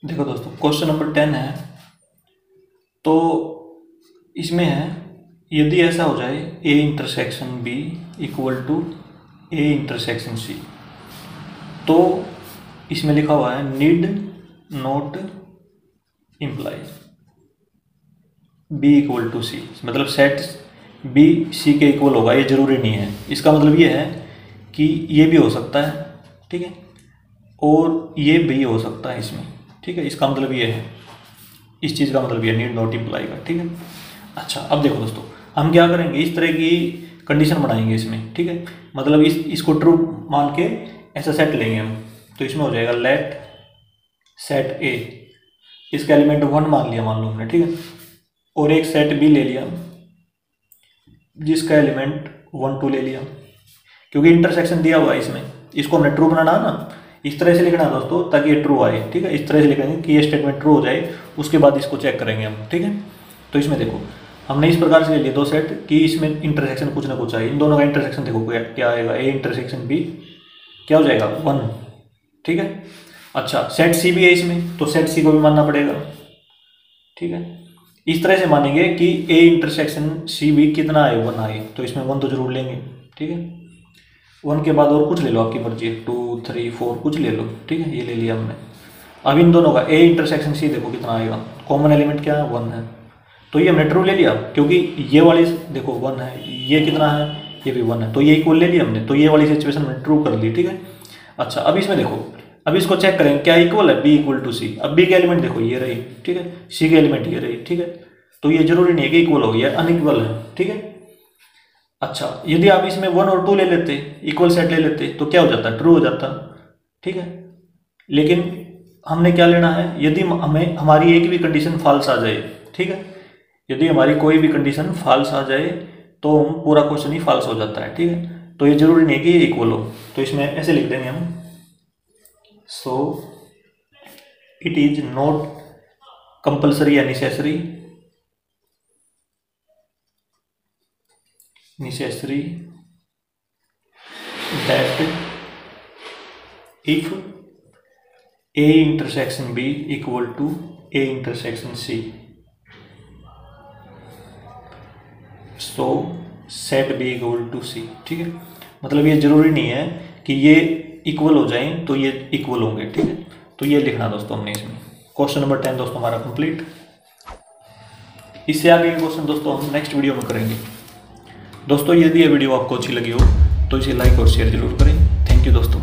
देखो दोस्तों क्वेश्चन नंबर 10 है, तो इसमें है यदि ऐसा हो जाए A intersection B equal to A intersection C, तो इसमें लिखा हुआ है need not imply B equal to C, मतलब सेट बी सी के इक्वल होगा, ये जरूरी नहीं है। इसका मतलब ये है कि ये भी हो सकता है, ठीक है, और ये भी हो सकता है इसमें। ठीक है, इसका मतलब ये है, इस चीज़ का मतलब ये नीड नॉट इम्प्लाई का। ठीक है, अच्छा अब देखो दोस्तों, हम क्या करेंगे, इस तरह की कंडीशन बनाएंगे इसमें। ठीक है, मतलब इसको ट्रू मान के ऐसा सेट लेंगे हम, तो इसमें हो जाएगा लेट सेट ए, इसका एलिमेंट 1 मान लिया मान लो हमने। ठीक है, और एक सेट बी ले लिया जिसका एलिमेंट 1 2 ले लिया, क्योंकि इंटरसेक्शन दिया हुआ है इसमें, इसको हमने ट्रू बनाना है ना, इस तरह से लिखना है दोस्तों ताकि ये ट्रू आए। ठीक है, इस तरह से लिखेंगे कि ये स्टेटमेंट ट्रू हो जाए, उसके बाद इसको चेक करेंगे हम। ठीक है, तो इसमें देखो हमने इस प्रकार से ले लिए दो सेट कि इसमें इंटरसेक्शन कुछ ना कुछ आए, इन दोनों का इंटरसेक्शन देखो क्या आएगा, ए इंटरसेक्शन बी क्या हो जाएगा 1। ठीक है, अच्छा सेट सी भी है इसमें, तो सेट सी को भी मानना पड़ेगा। ठीक है, इस तरह से मानेंगे कि ए इंटरसेक्शन सी भी कितना आए, 1 आए, तो इसमें 1 तो जरूर लेंगे। ठीक है, 1 के बाद और कुछ ले लो, आपकी मर्जी, 2 3 4 कुछ ले लो। ठीक है, ये ले लिया हमने। अब इन दोनों का ए इंटरसेक्शन सी देखो कितना आएगा, कॉमन एलिमेंट क्या है 1 है, तो ये हमने ट्रू ले लिया, क्योंकि ये वाली देखो 1 है, ये कितना है, ये भी 1 है, तो ये इक्वल ले लिया हमने, तो ये वाली सिचुएशन हमने ट्रू कर ली। ठीक है, अच्छा अब इसमें देखो, अब इसको चेक करेंगे क्या इक्वल है, बी इक्वल टू सी। अब बी के एलिमेंट देखो ये रही, ठीक है, सी के एलिमेंट ये रही। ठीक है, तो ये जरूरी नहीं है कि इक्वल हो, ये अनइक्वल है। ठीक है, अच्छा यदि आप इसमें 1 और 2 ले लेते, इक्वल सेट ले लेते, तो क्या हो जाता, ट्रू हो जाता। ठीक है, लेकिन हमने क्या लेना है, यदि हमें हमारी एक भी कंडीशन फॉल्स आ जाए, ठीक है, यदि हमारी कोई भी कंडीशन फॉल्स आ जाए तो हम पूरा क्वेश्चन ही फॉल्स हो जाता है। ठीक है, तो ये जरूरी नहीं है कि ये इक्वल हो, तो इसमें ऐसे लिख देंगे हम, so it is not compulsory या necessary that if A intersection B equal to A intersection C, so set B equal to C। ठीक है, मतलब ये जरूरी नहीं है कि ये इक्वल हो जाएं तो ये इक्वल होंगे। ठीक है, तो ये लिखना दोस्तों हमने इसमें। क्वेश्चन नंबर 10 दोस्तों हमारा कंप्लीट। इससे आगे के क्वेश्चन दोस्तों हम नेक्स्ट वीडियो में करेंगे। दोस्तों यदि ये वीडियो आपको अच्छी लगी हो तो इसे लाइक और शेयर जरूर करें। थैंक यू दोस्तों।